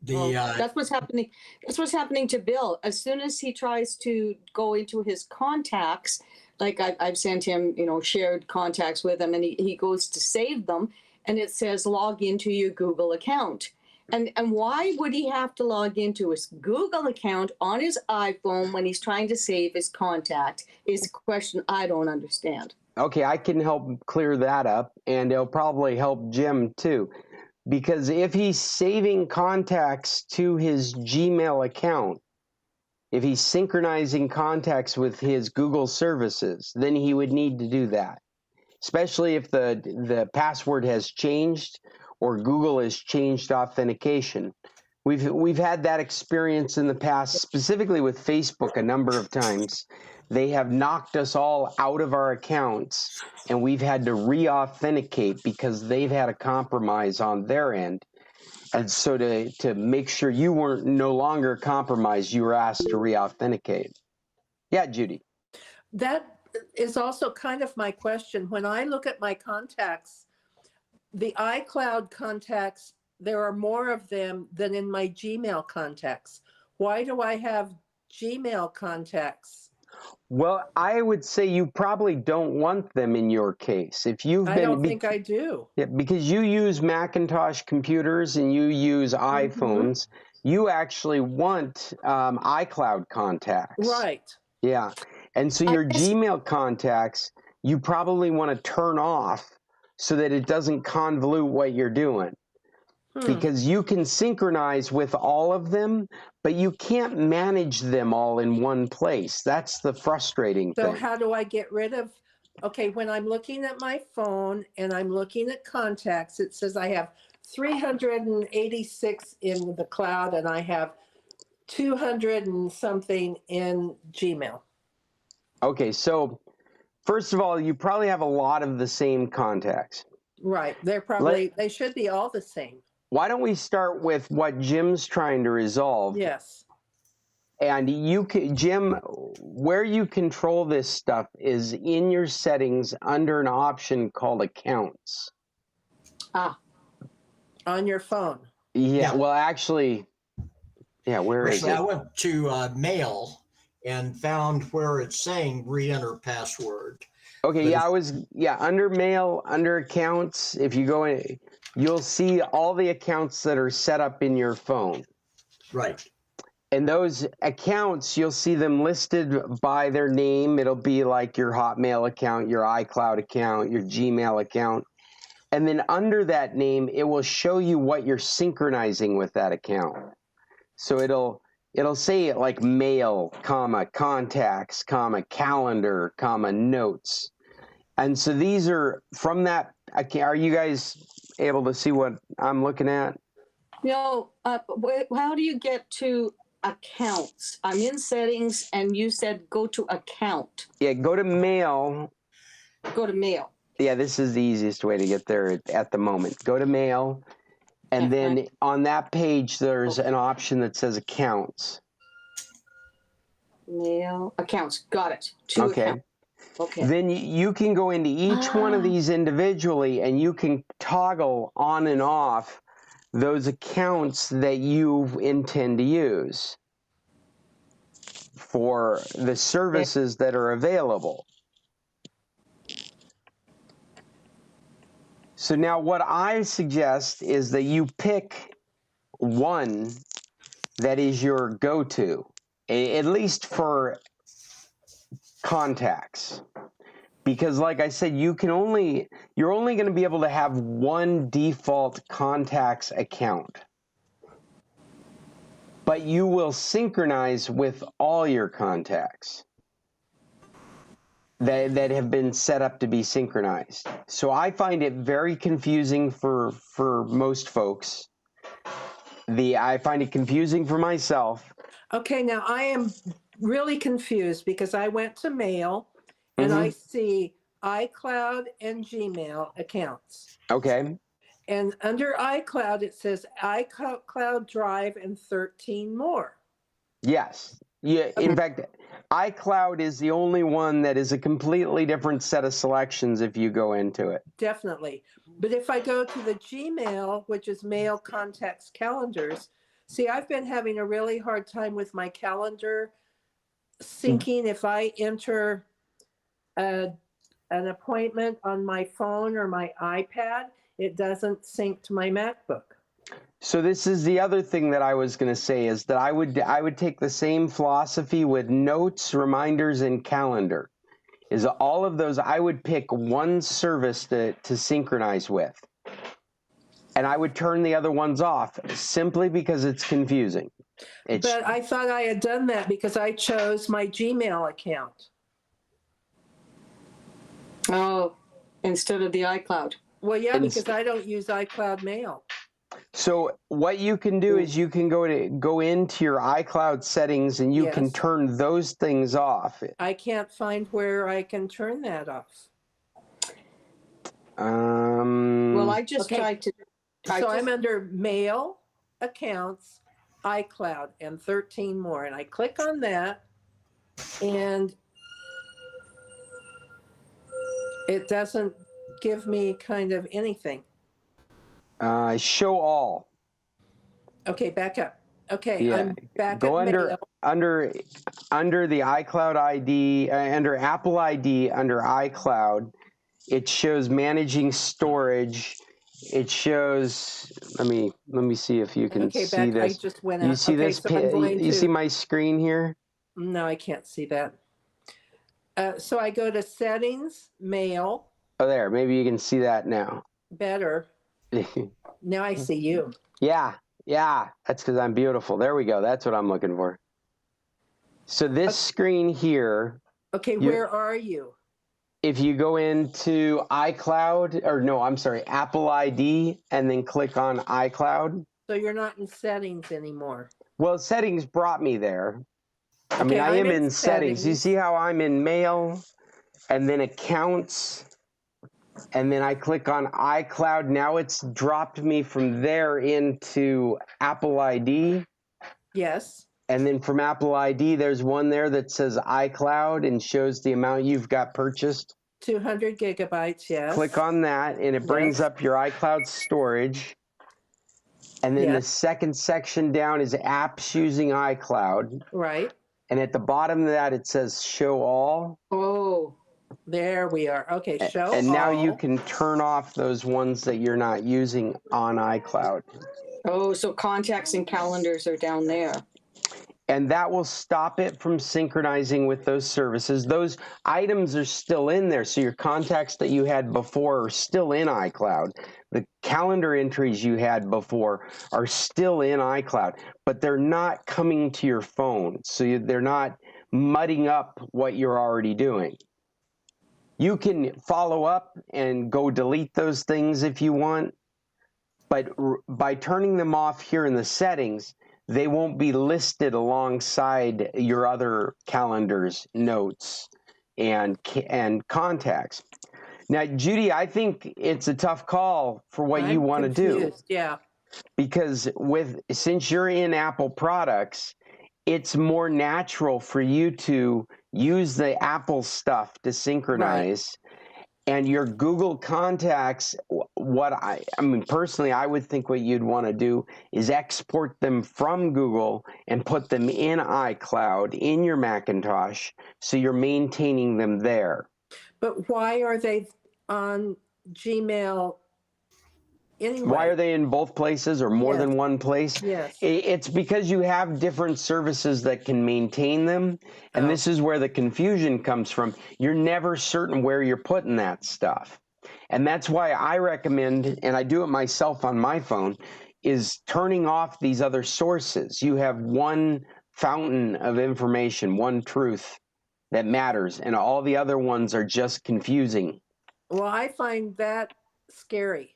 That's what's happening. That's what's happening to Bill. As soon as he tries to go into his contacts, like I've sent him, shared contacts with him, and he goes to save them, and it says log into your Google account. And why would he have to log into his Google account on his iPhone when he's trying to save his contact is a question I don't understand. Okay, I can help clear that up, and it'll probably help Jim too. Because if he's saving contacts to his Gmail account, if he's synchronizing contacts with his Google services, then he would need to do that. Especially if the password has changed or Google has changed authentication. We've had that experience in the past, specifically with Facebook a number of times. They have knocked us all out of our accounts, and we've had to re-authenticate because they've had a compromise on their end. And so to make sure you weren't no longer compromised, you were asked to re-authenticate. Yeah, Judy. That is also kind of my question. When I look at my contacts, the iCloud contacts, there are more of them than in my Gmail contacts. Why do I have Gmail contacts? Well, I would say you probably don't want them in your case. If you've been, I don't think I do. Yeah, because you use Macintosh computers and you use iPhones, you actually want iCloud contacts. Right. Yeah. And so your Gmail contacts, you probably want to turn off so that it doesn't convolute what you're doing. Because you can synchronize with all of them, but you can't manage them all in one place. That's the frustrating thing. So how do I get rid of, okay, when I'm looking at my phone and I'm looking at contacts, it says I have 386 in the cloud and I have 200 and something in Gmail. Okay, so first of all, you probably have a lot of the same contacts. Right. They're probably, they should be all the same. Why don't we start with what Jim's trying to resolve? Yes. And you can, Jim, where you control this stuff is in your settings under an option called accounts. On your phone. Yeah. Well, actually, yeah. Where is it? I went to mail and found where it's saying re-enter password. Okay. Yeah. Under mail, under accounts, if you go in, you'll see all the accounts that are set up in your phone. Right. And those accounts, you'll see them listed by their name. It'll be like your Hotmail account, your iCloud account, your Gmail account. And then under that name, it will show you what you're synchronizing with that account. So it'll say like mail, comma, contacts, comma, calendar, comma, notes. And so these are from that. Are you guys able to see what I'm looking at? No, how do you get to accounts? I'm in settings and you said go to account. Yeah, go to mail. Go to mail. Yeah, this is the easiest way to get there at the moment. Go to mail, and then on that page, there's an option that says accounts. Mail, accounts, got it. Account. Okay. Then you can go into each one of these individually, and you can toggle on and off those accounts that you intend to use for the services that are available. So now what I suggest is that you pick one that is your go-to, at least for contacts. Because like I said, you're only going to be able to have one default contacts account. But you will synchronize with all your contacts that have been set up to be synchronized. So I find it very confusing for most folks. I find it confusing for myself. Okay, now I am really confused because I went to mail and I see iCloud and Gmail accounts. Okay. And under iCloud, it says iCloud Drive and 13 more. Yes. Yeah. In fact, iCloud is the only one that is a completely different set of selections if you go into it. Definitely. But if I go to the Gmail, which is mail, contacts, calendars, see, I've been having a really hard time with my calendar syncing. If I enter an appointment on my phone or my iPad, it doesn't sync to my MacBook. So this is the other thing that I was going to say is that I would take the same philosophy with notes, reminders, and calendar. Is all of those, I would pick one service to synchronize with. And I would turn the other ones off simply because it's confusing. But I thought I had done that because I chose my Gmail account. Oh, instead of the iCloud. Well, yeah, because I don't use iCloud Mail. So what you can do is you can go into your iCloud settings and you can turn those things off. I can't find where I can turn that off. Well, I just tried to. I'm under Mail, Accounts, iCloud, and 13 more. And I click on that, and it doesn't give me kind of anything. Show all. Okay, back up. Okay, I'm back Go at under the iCloud ID, under Apple ID, under iCloud. It shows managing storage. It shows. Let me see if you can see this. I just went out. You see this? You see my screen here? No, I can't see that. So I go to Settings, Mail. Oh, there. Maybe you can see that now. Better. Now I see you. Yeah. That's because I'm beautiful. There we go. That's what I'm looking for. So this screen here. Okay, where are you? If you go into iCloud, or no, I'm sorry, Apple ID, and then click on iCloud. So you're not in settings anymore. Well, settings brought me there. I mean, I am in settings. You see how I'm in mail, and then accounts, and then I click on iCloud. Now it's dropped me from there into Apple ID. Yes. And then from Apple ID, there's one there that says iCloud and shows the amount you've got purchased. 200 gigabytes, yes. Click on that, and it brings up your iCloud storage. And then the second section down is apps using iCloud. Right. And at the bottom of that, it says show all. Oh, there we are. Okay, show all. And now you can turn off those ones that you're not using on iCloud. Oh, so contacts and calendars are down there. And that will stop it from synchronizing with those services. Those items are still in there. So your contacts that you had before are still in iCloud. The calendar entries you had before are still in iCloud, but they're not coming to your phone. So they're not mudding up what you're already doing. You can follow up and go delete those things if you want, but by turning them off here in the settings, they won't be listed alongside your other calendars, notes, and contacts. Now, Judy, I think it's a tough call for what you want to do. Yeah. Because since you're in Apple products, it's more natural for you to use the Apple stuff to synchronize. Right. And your Google contacts, I mean, personally, I would think what you'd want to do is export them from Google and put them in iCloud in your Macintosh, so you're maintaining them there. But why are they on Gmail anyway? Why are they in both places or more than one place? Yes. It's because you have different services that can maintain them. And this is where the confusion comes from. You're never certain where you're putting that stuff. And that's why I recommend, and I do it myself on my phone, is turning off these other sources. You have one fountain of information, one truth that matters, and all the other ones are just confusing. Well, I find that scary.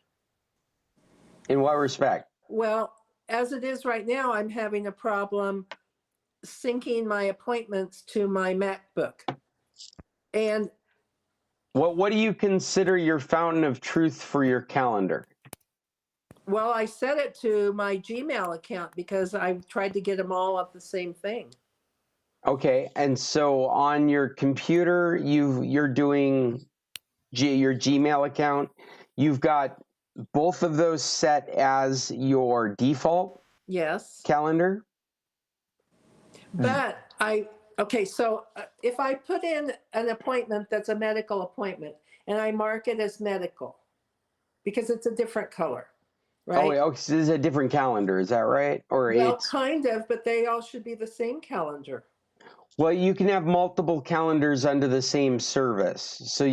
In what respect? Well, as it is right now, I'm having a problem syncing my appointments to my MacBook. And what do you consider your fountain of truth for your calendar? Well, I set it to my Gmail account because I tried to get them all at the same thing. Okay, and so on your computer, you're doing your Gmail account. You've got both of those set as your default calendar? But so if I put in an appointment that's a medical appointment and I mark it as medical because it's a different color, right? Oh, so this is a different calendar, is that right? Or well, kind of, but they all should be the same calendar. Well, you can have multiple calendars under the same service. So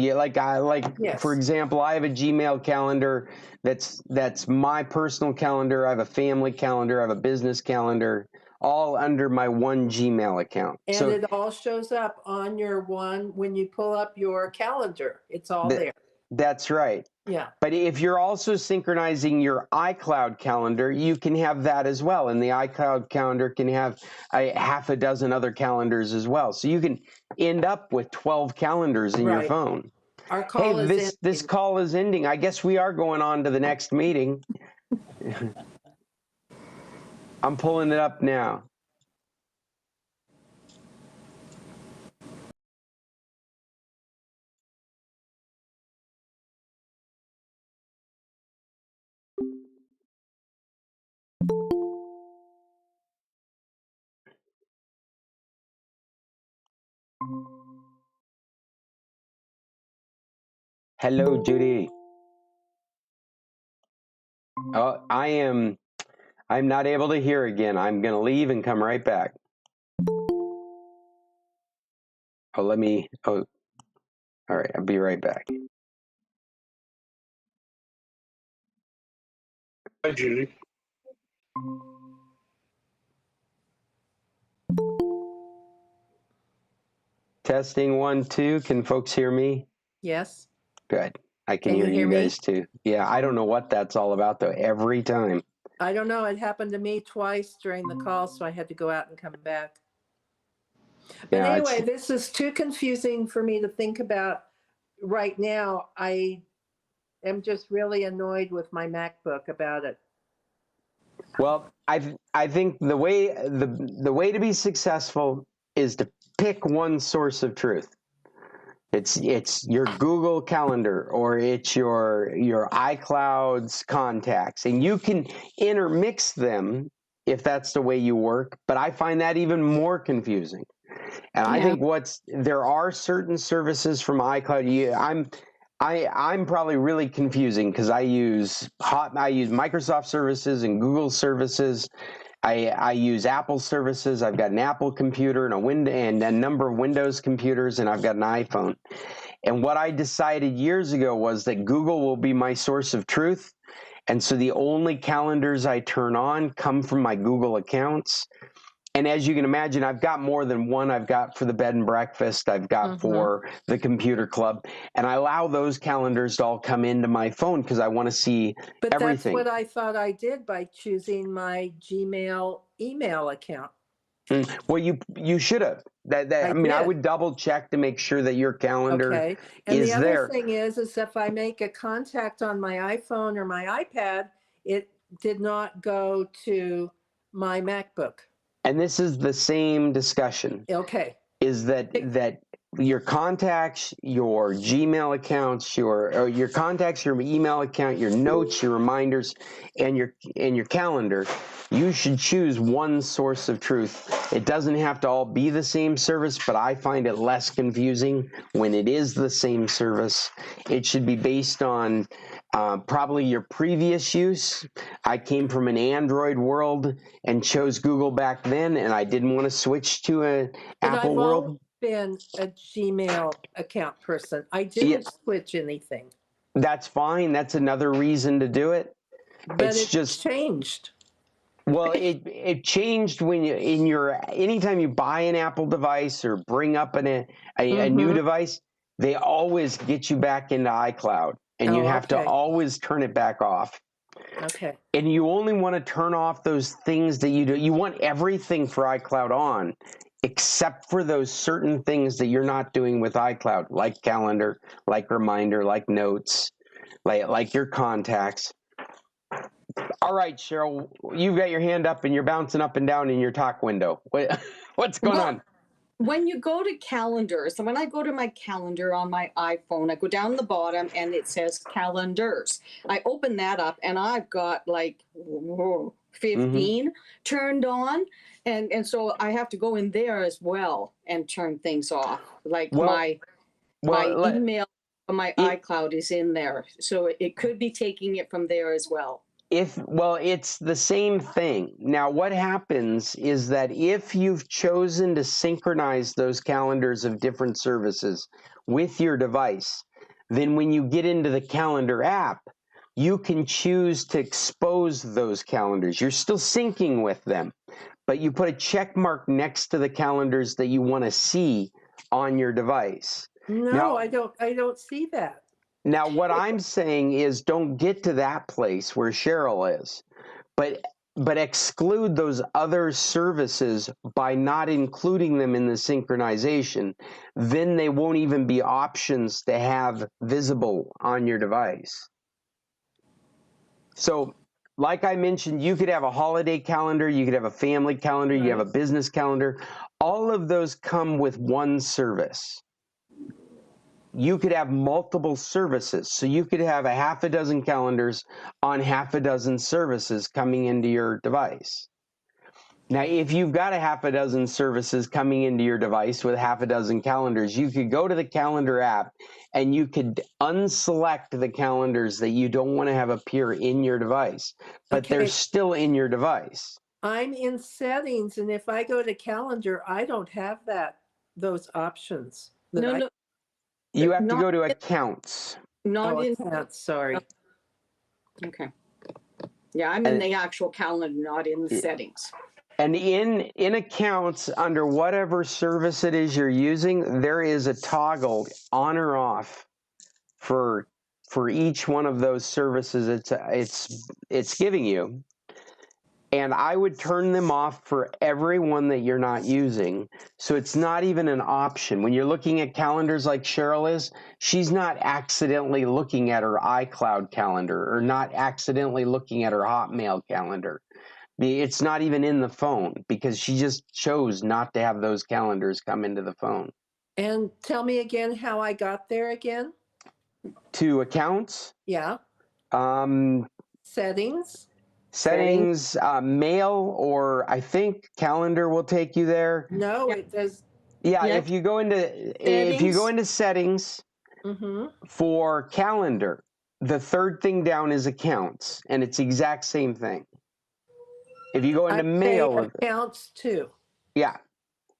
for example, I have a Gmail calendar that's my personal calendar. I have a family calendar. I have a business calendar, all under my one Gmail account. And it all shows up on your one when you pull up your calendar. It's all there. That's right. Yeah. But if you're also synchronizing your iCloud calendar, you can have that as well. And the iCloud calendar can have half a dozen other calendars as well. So you can end up with 12 calendars in your phone. Our call is ending. This call is ending. I guess we are going on to the next meeting. I'm pulling it up now. Hello, Judy. Oh, I'm not able to hear again. I'm going to leave and come right back. All right, I'll be right back. Hi, Judy. Testing 1, 2. Can folks hear me? Yes. Good. I can hear you guys too. Yeah, I don't know what that's all about though. Every time. I don't know. It happened to me twice during the call, so I had to go out and come back. But anyway, this is too confusing for me to think about right now. I am just really annoyed with my MacBook about it. Well, I think the way to be successful is to pick one source of truth. It's your Google Calendar, or it's your iCloud's contacts, and you can intermix them if that's the way you work. But I find that even more confusing. And I think there are certain services from iCloud. I'm probably really confusing because I use Microsoft services and Google services. I use Apple services. I've got an Apple computer and a number of Windows computers, and I've got an iPhone. And what I decided years ago was that Google will be my source of truth. And so the only calendars I turn on come from my Google accounts. And as you can imagine, I've got more than one. I've got for the bed and breakfast. I've got for the computer club. And I allow those calendars to all come into my phone because I want to see everything. That's what I thought I did by choosing my Gmail email account. Well, you should have. I would double check to make sure that your calendar Okay. And is the other there. thing is if I make a contact on my iPhone or my iPad, it did not go to my MacBook. And this is the same discussion. Okay. Is that your contacts, your Gmail accounts, your contacts, your email account, your notes, your reminders, and your calendar, you should choose one source of truth. It doesn't have to all be the same service, but I find it less confusing when it is the same service. It should be based on probably your previous use. I came from an Android world and chose Google back then, and I didn't want to switch to an Apple world. Been a Gmail account person. I didn't switch anything. That's fine. That's another reason to do it. But it's just changed. Well, it changed when anytime you buy an Apple device or bring up a new device, they always get you back into iCloud, and you have to always turn it back off. Okay. And you only want to turn off those things that you do. You want everything for iCloud on, except for those certain things that you're not doing with iCloud, like calendar, like reminder, like notes, like your contacts. All right, Cheryl, you've got your hand up and you're bouncing up and down in your talk window. What's going on? When you go to calendars, and when I go to my calendar on my iPhone, I go down the bottom and it says calendars. I open that up and I've got like 15 turned on. And so I have to go in there as well and turn things off. Like my email, my iCloud is in there. So it could be taking it from there as well. It's the same thing. Now, what happens is that if you've chosen to synchronize those calendars of different services with your device, then when you get into the calendar app, you can choose to expose those calendars. You're still syncing with them, but you put a check mark next to the calendars that you want to see on your device. No, I don't see that. Now, what I'm saying is don't get to that place where Cheryl is, but exclude those other services by not including them in the synchronization. Then they won't even be options to have visible on your device. So, like I mentioned, you could have a holiday calendar, you could have a family calendar, you have a business calendar. All of those come with one service. You could have multiple services. So you could have a half a dozen calendars on half a dozen services coming into your device. Now, if you've got a half a dozen services coming into your device with half a dozen calendars, you could go to the calendar app and you could unselect the calendars that you don't want to have appear in your device, but they're still in your device. I'm in settings, and if I go to calendar, I don't have those options. No. You have to go to accounts. Not in accounts, sorry. Okay. Yeah, I'm in the actual calendar, not in the settings. And in accounts, under whatever service it is you're using, there is a toggle on or off for each one of those services it's giving you. And I would turn them off for every one that you're not using. So it's not even an option. When you're looking at calendars like Cheryl is, she's not accidentally looking at her iCloud calendar or not accidentally looking at her Hotmail calendar. It's not even in the phone because she just chose not to have those calendars come into the phone. And tell me again how I got there again. To accounts. Yeah. Settings, mail, or I think calendar will take you there. No, it does. Yeah, if you go into settings for calendar, the third thing down is accounts, and it's the exact same thing. If you go into mail, accounts too. Yeah,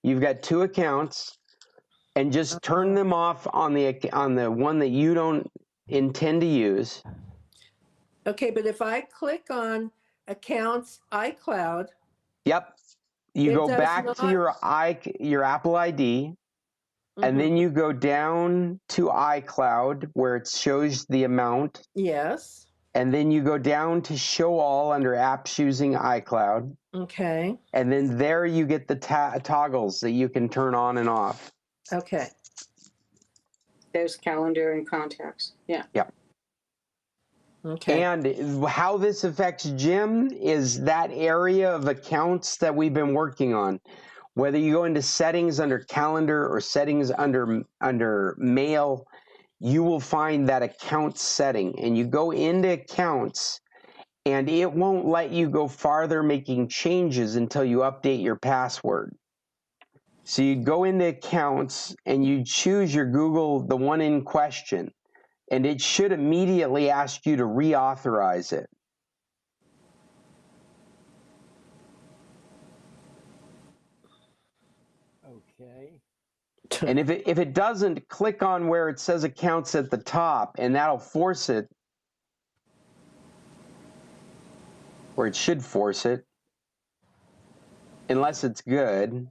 you've got 2 accounts, and just turn them off on the one that you don't intend to use. Okay, but if I click on accounts iCloud. Yep. You go back to your Apple ID, and then you go down to iCloud where it shows the amount. Yes. And then you go down to show all under apps using iCloud. Okay. And then there you get the toggles that you can turn on and off. Okay. There's calendar and contacts. Yeah. Yep. Okay. And how this affects Jim is that area of accounts that we've been working on. Whether you go into settings under calendar or settings under mail, you will find that account setting, and you go into accounts, and it won't let you go farther making changes until you update your password. So you go into accounts and you choose your Google, the one in question, and it should immediately ask you to reauthorize it. Okay. And if it doesn't, click on where it says accounts at the top, and that'll force it, or it should force it, unless it's good.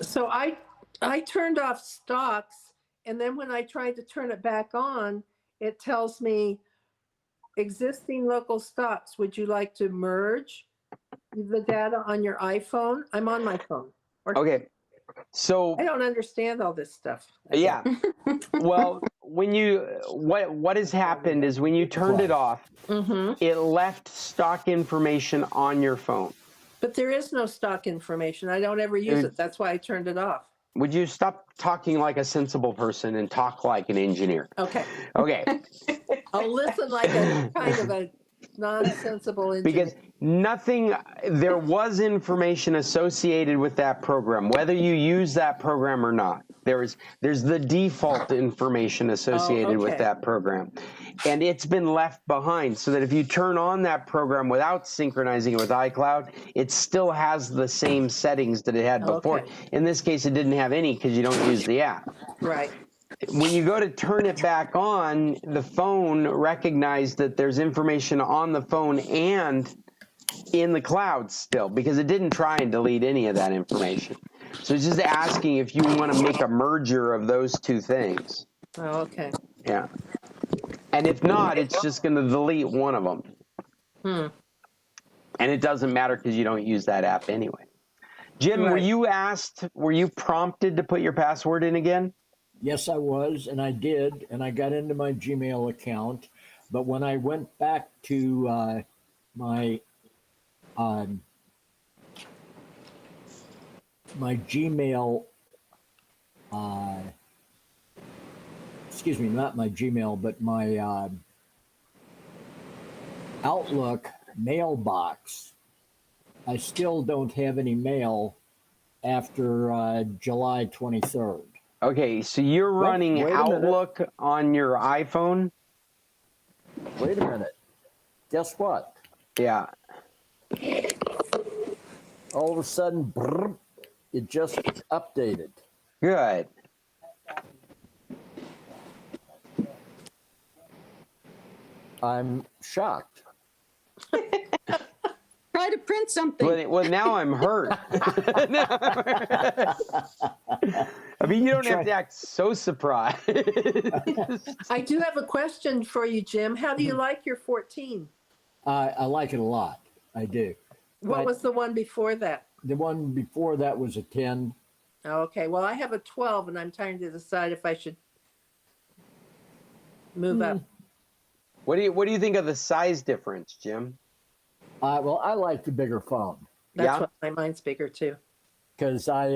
So I turned off stocks, and then when I tried to turn it back on, it tells me existing local stocks. Would you like to merge the data on your iPhone? I'm on my phone. Okay. So I don't understand all this stuff. Yeah. Well, when what has happened is when you turned it off, it left stock information on your phone. But there is no stock information. I don't ever use it. That's why I turned it off. Would you stop talking like a sensible person and talk like an engineer? Okay. Okay. I'll listen like a kind of a nonsensible engineer. Because there was information associated with that program, whether you use that program or not. There's the default information associated with that program. And it's been left behind so that if you turn on that program without synchronizing it with iCloud, it still has the same settings that it had before. Okay. In this case, it didn't have any because you don't use the app. Right. When you go to turn it back on, the phone recognized that there's information on the phone and in the cloud still, because it didn't try and delete any of that information. So it's just asking if you want to make a merger of those two things. Oh, okay. Yeah. And if not, it's just going to delete one of them. And it doesn't matter because you don't use that app anyway. Jim, were you prompted to put your password in again? Yes, I was, and I did, and I got into my Gmail account. But when I went back to my Gmail, excuse me, not my Gmail, but my Outlook mailbox, I still don't have any mail after July 23rd. Okay, so you're running Outlook on your iPhone? Wait a minute. Guess what? Yeah. All of a sudden, brrr, it just updated. Good. I'm shocked. Try to print something. Well, now I'm hurt. I mean, you don't have to act so surprised. I do have a question for you, Jim. How do you like your 14? I like it a lot. I do. What was the one before that? The one before that was a 10. Okay. Well, I have a 12, and I'm trying to decide if I should move up. What do you think of the size difference, Jim? Well, I like the bigger phone. That's why mine's bigger too. Because I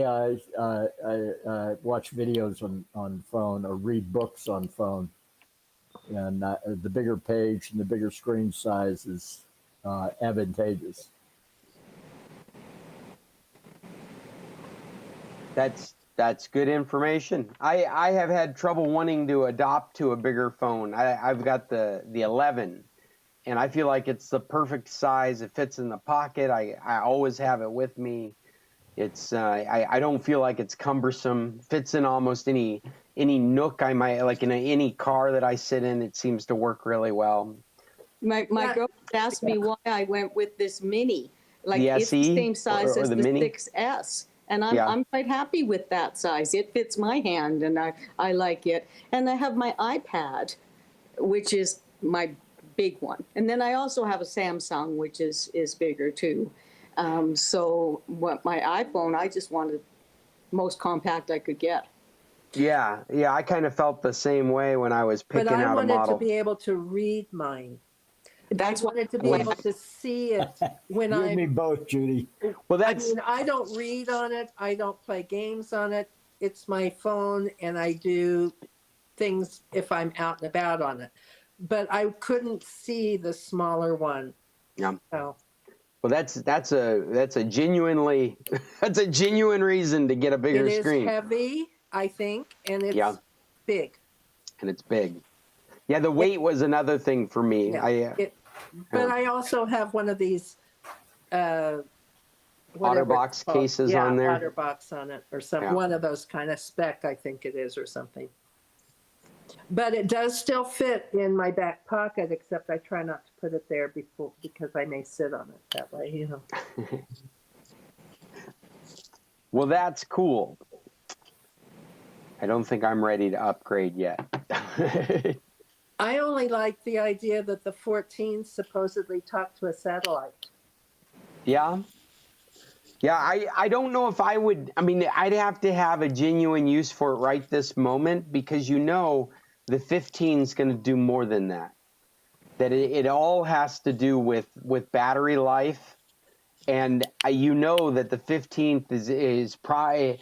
watch videos on phone or read books on phone, and the bigger page and the bigger screen size is advantageous. That's good information. I have had trouble wanting to adopt to a bigger phone. I've got the 11, and I feel like it's the perfect size. It fits in the pocket. I always have it with me. It's I don't feel like it's cumbersome. Fits in almost any nook I might like in any car that I sit in. It seems to work really well. My girlfriend asked me why I went with this mini. Like the it's SE the same size or as the the mini? 6S. And I'm quite happy with that size. It fits my hand, and I like it. And I have my iPad, which is my big one. And then I also have a Samsung, which is bigger too. So what my iPhone, I just wanted most compact I could get. Yeah, I kind of felt the same way when I was picking out a model. But I wanted to be able to read mine. That's I wanted to be able to see it when You and me both, Judy. Well, I mean, I don't read on it. I don't play games on it. It's my phone, and I do things if I'm out and about on it. But I couldn't see the smaller one. Yeah. So. Well, that's a genuinely that's a genuine reason to get a bigger screen. It is heavy, I think, and it's big. And it's big. Yeah, the weight was another thing for me. Yeah, but I also have one of these OtterBox cases on there. OtterBox on it, or one of those kind of spec, I think it is, or something. But it does still fit in my back pocket, except I try not to put it there because I may sit on it that way, you know. Well, that's cool. I don't think I'm ready to upgrade yet. I only like the idea that the 14 supposedly talk to a satellite. Yeah. Yeah, I don't know if I would. I mean, I'd have to have a genuine use for it right this moment, because the 15 is going to do more than that. That it all has to do with battery life, and that the 15th is probably.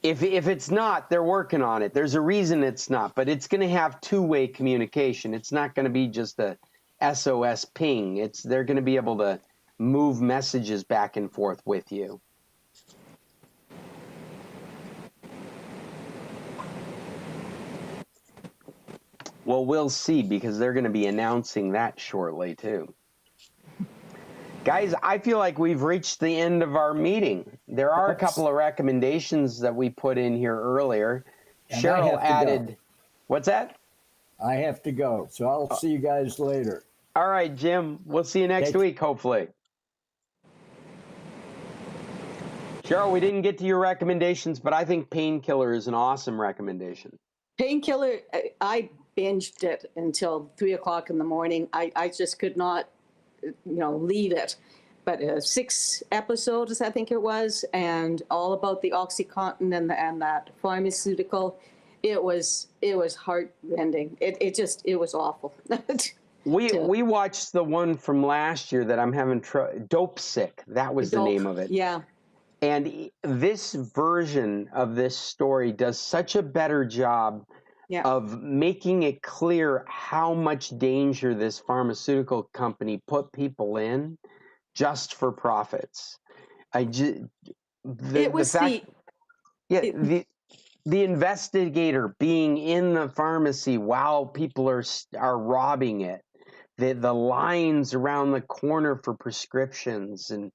If it's not, they're working on it. There's a reason it's not, but it's going to have two-way communication. It's not going to be just a SOS ping. They're going to be able to move messages back and forth with you. Well, we'll see, because they're going to be announcing that shortly too. Guys, I feel like we've reached the end of our meeting. There are a couple of recommendations that we put in here earlier. And Cheryl added, what's that? I have to go, so I'll see you guys later. All right, Jim. We'll see you next week, hopefully. Cheryl, we didn't get to your recommendations, but I think Painkiller is an awesome recommendation. Painkiller, I binged it until 3 o'clock in the morning. I just could not leave it. But 6 episodes, I think it was, and all about the OxyContin and that pharmaceutical. It was heartrending. It was awful. We watched the one from last year that I'm having Dope Sick. That was the name of it. Yeah. And this version of this story does such a better job of making it clear how much danger this pharmaceutical company put people in just for profits. The investigator being in the pharmacy while people are robbing it, the lines around the corner for prescriptions, and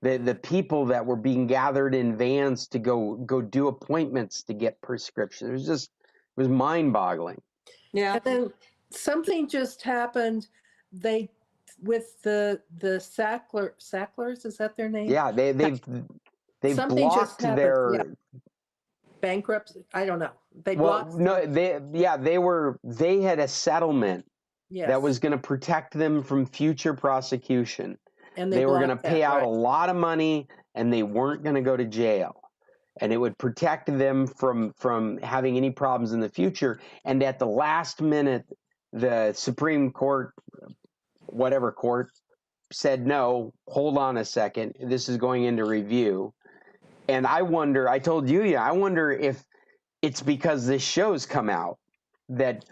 the people that were being gathered in vans to go do appointments to get prescriptions. It was mind-boggling. Yeah. And then something just happened. With the Sacklers, is that their name? Yeah, they've blocked their bankruptcy. I don't know. They had a settlement that was going to protect them from future prosecution. And they were going to pay out a lot of money, and they weren't going to go to jail. And it would protect them from having any problems in the future. And at the last minute, the Supreme Court, whatever court, said, no, hold on a second, this is going into review. And I wonder, I told you, I wonder if it's because this show's come out that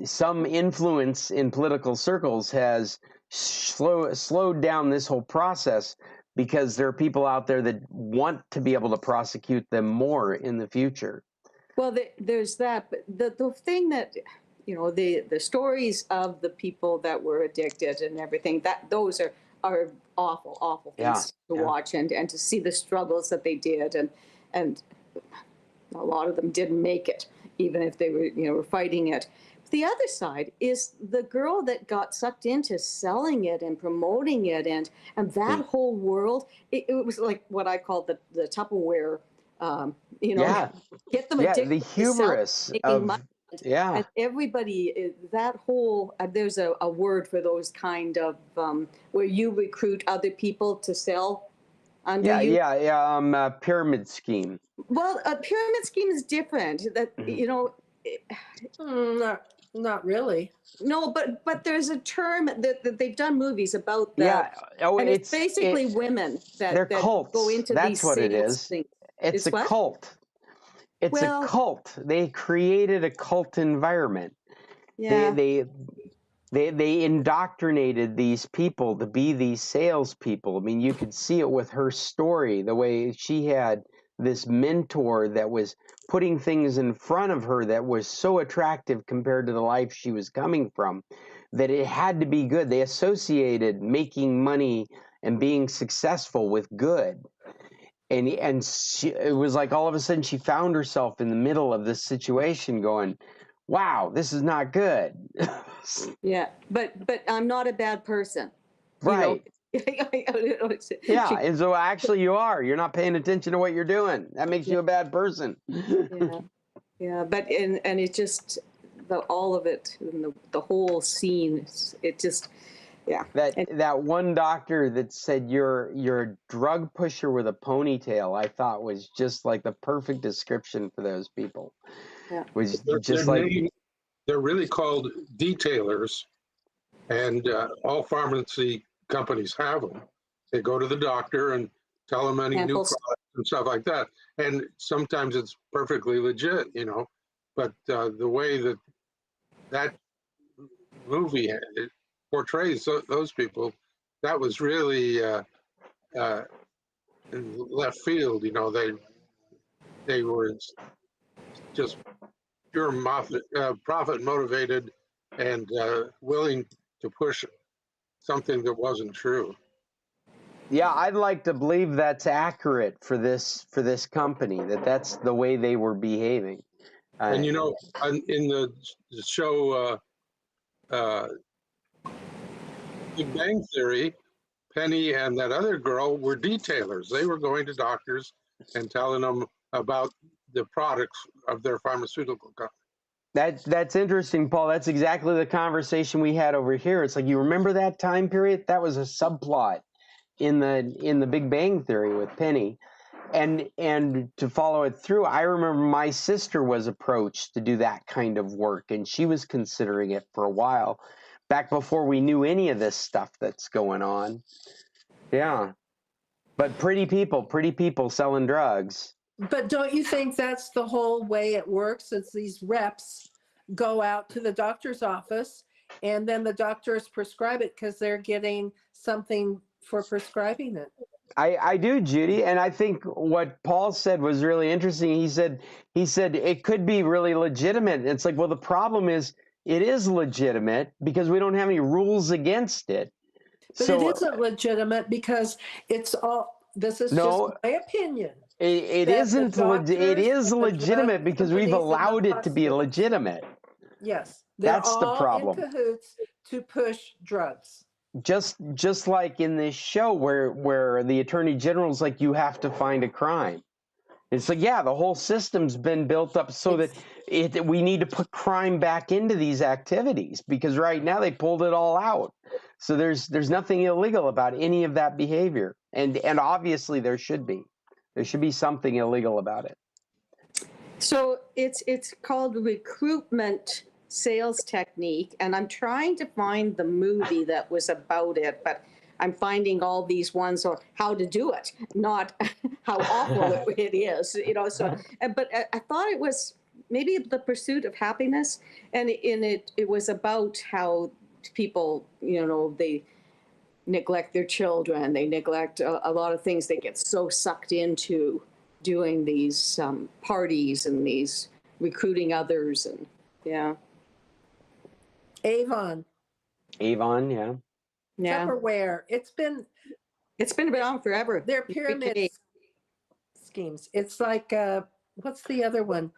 some influence in political circles has slowed down this whole process, because there are people out there that want to be able to prosecute them more in the future. Well, there's that, but the thing that, you know, the stories of the people that were addicted and everything, that those are awful things to watch, and to see the struggles that they did, and a lot of them didn't make it, even if they were, you know, were fighting it. The other side is the girl that got sucked into selling it and promoting it, and that whole world. It was like what I call the Tupperware. You know, get them addicted. The hubris of money. And everybody, that whole, there's a word for those kind of, where you recruit other people to sell under you. Pyramid scheme. Well, a pyramid scheme is different. That, you know. Not really. No, but there's a term that they've done movies about that. And it's basically women that cults. Go into That's these what it is. things. It's a cult. It's a cult. They created a cult environment. Yeah. They indoctrinated these people to be these salespeople. I mean, you could see it with her story, the way she had this mentor that was putting things in front of her that was so attractive compared to the life she was coming from, that it had to be good. They associated making money and being successful with good. And it was like all of a sudden she found herself in the middle of this situation going, wow, this is not good. Yeah, but I'm not a bad person. Right. You know? And so actually you are. You're not paying attention to what you're doing. That makes you a bad person. Yeah, but and it just, all of it, and the whole scene, it just, That one doctor that said you're a drug pusher with a ponytail, I thought was just like the perfect description for those people. Yeah. Was just like they're really called detailers, and all pharmacy companies have them. They go to the doctor and tell them any new products and stuff like that, and sometimes it's perfectly legit, you know. But the way that movie portrays those people, that was really in left field. You know, they were just pure profit motivated and willing to push something that wasn't true. Yeah, I'd like to believe that's accurate for this company, that's the way they were behaving. And you know, in the show Big Bang Theory, Penny and that other girl were detailers. They were going to doctors and telling them about the products of their pharmaceutical company. That's interesting, Paul. That's exactly the conversation we had over here. It's like, you remember that time period? That was a subplot in the Big Bang Theory with Penny. And to follow it through, I remember my sister was approached to do that kind of work, and she was considering it for a while, back before we knew any of this stuff that's going on. Yeah. But pretty people selling drugs. But don't you think that's the whole way it works? Is these reps go out to the doctor's office, and then the doctors prescribe it because they're getting something for prescribing it. I do, Judy, and I think what Paul said was really interesting. He said it could be really legitimate. It's like, well, the problem is it is legitimate because we don't have any rules against it. But it isn't legitimate because it's all. This is just my opinion. It isn't. It is legitimate because we've allowed it to be legitimate. Yes, that's the problem. In cahoots to push drugs. Just like in this show where the attorney general's like, you have to find a crime. It's like, yeah, the whole system's been built up so that we need to put crime back into these activities, because right now they pulled it all out. So there's nothing illegal about any of that behavior, and obviously there should be something illegal about it. So it's called recruitment sales technique, and I'm trying to find the movie that was about it, but I'm finding all these ones on how to do it, not how awful it is, you know. So, but I thought it was maybe The Pursuit of Happiness, and in it was about how people, you know, they neglect their children, they neglect a lot of things. They get so sucked into doing these parties and these recruiting others, and yeah. Avon. Avon, yeah. Yeah. Tupperware. It's been around forever. They're pyramid schemes. It's like what's the other one?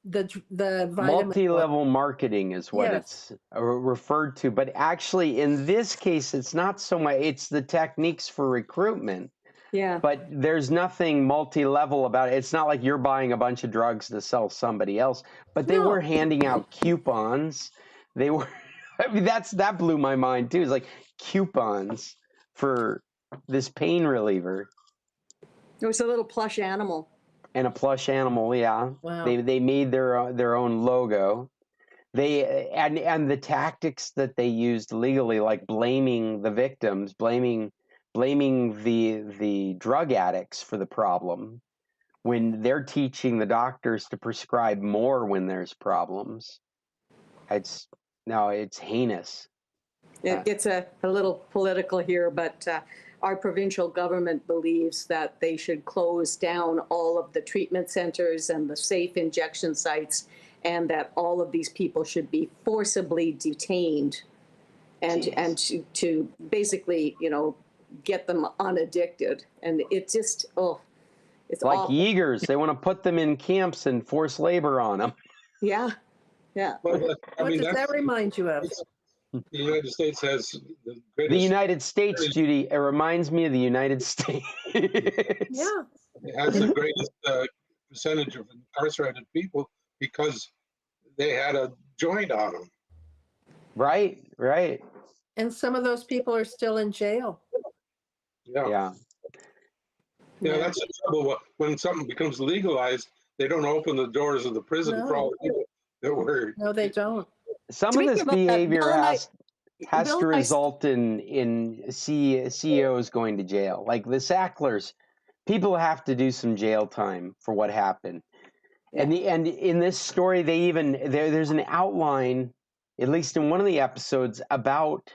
The vitamin multi-level marketing is what it's referred to, but actually in this case it's not so much, it's the techniques for recruitment. Yeah. But there's nothing multi-level about it. It's not like you're buying a bunch of drugs to sell somebody else, but they were handing out coupons. They were, I mean, that blew my mind too. It's like coupons for this pain reliever. It was a little plush animal. And a plush animal, yeah. Wow. They made their own logo. They and the tactics that they used legally, like blaming the victims, blaming the drug addicts for the problem, when they're teaching the doctors to prescribe more when there's problems. It's heinous. It gets a little political here, but our provincial government believes that they should close down all of the treatment centers and the safe injection sites, and that all of these people should be forcibly detained and to basically, you know, get them unaddicted. And it just, it's like awful. Uyghurs. They want to put them in camps and force labor on them. Yeah, yeah. Well, what does that remind you of? The United States has the greatest. The United States, Judy, it reminds me of the United States. Yeah. It has the greatest percentage of incarcerated people because they had a joint on them. Right. And some of those people are still in jail. Yeah, that's the trouble. When something becomes legalized, they don't open the doors of the prison for all the people that were. No, they don't. Some of this behavior has to result in CEOs going to jail. Like the Sacklers, people have to do some jail time for what happened. Yeah. And in this story, there's an outline, at least in one of the episodes, about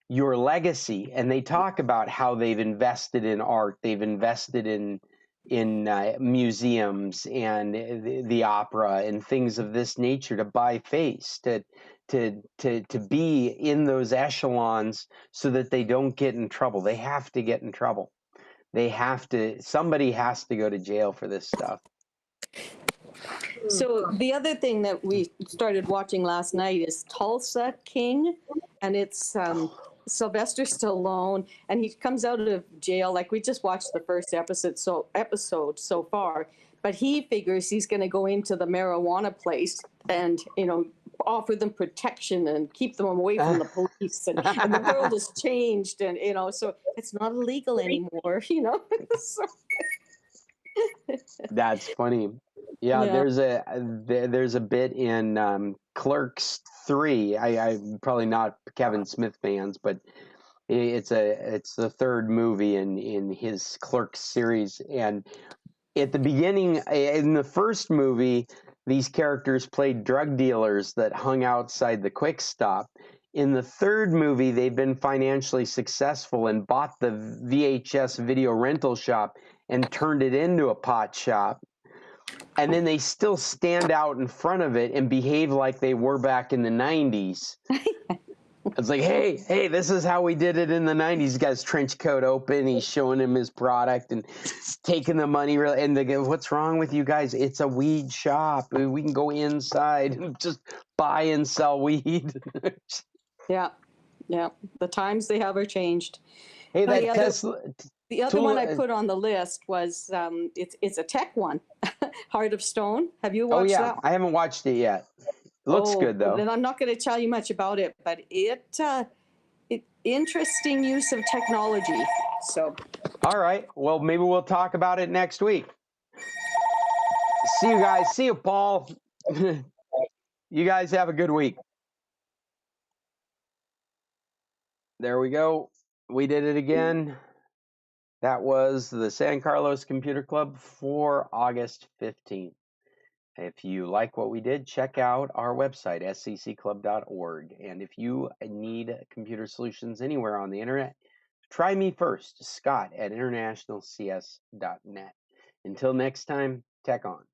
your legacy, and they talk about how they've invested in art, they've invested in museums and the opera and things of this nature to buy face, to be in those echelons so that they don't get in trouble. They have to get in trouble. Somebody has to go to jail for this stuff. So the other thing that we started watching last night is Tulsa King, and it's Sylvester Stallone, and he comes out of jail. Like, we just watched the first episode so far, but he figures he's going to go into the marijuana place and, you know, offer them protection and keep them away from the police, and the world has changed, and, you know, so it's not illegal anymore, you know. That's funny. Yeah, there's a bit in Clerks 3. I'm probably not Kevin Smith fans, but it's the third movie in his Clerks series. And at the beginning, in the first movie, these characters played drug dealers that hung outside the Quick Stop. In the third movie, they've been financially successful and bought the VHS video rental shop and turned it into a pot shop. And then they still stand out in front of it and behave like they were back in the 90s. It's like, hey, this is how we did it in the 90s. He's got his trench coat open. He's showing him his product and taking the money. And they go, what's wrong with you guys? It's a weed shop. We can go inside and just buy and sell weed. Yeah. The times they have are changed. Hey, that Tesla. The other one I put on the list was it's a tech one, Heart of Stone. Have you watched that? I haven't watched it yet. It looks good though. Then I'm not going to tell you much about it, but it interesting use of technology. So. All right. Well, maybe we'll talk about it next week. See you guys. See you, Paul. You guys have a good week. There we go. We did it again. That was the San Carlos Computer Club for August 15th. If you like what we did, check out our website, scclub.org. And if you need computer solutions anywhere on the internet, try me first, Scott at internationalcs.net. Until next time, tech on.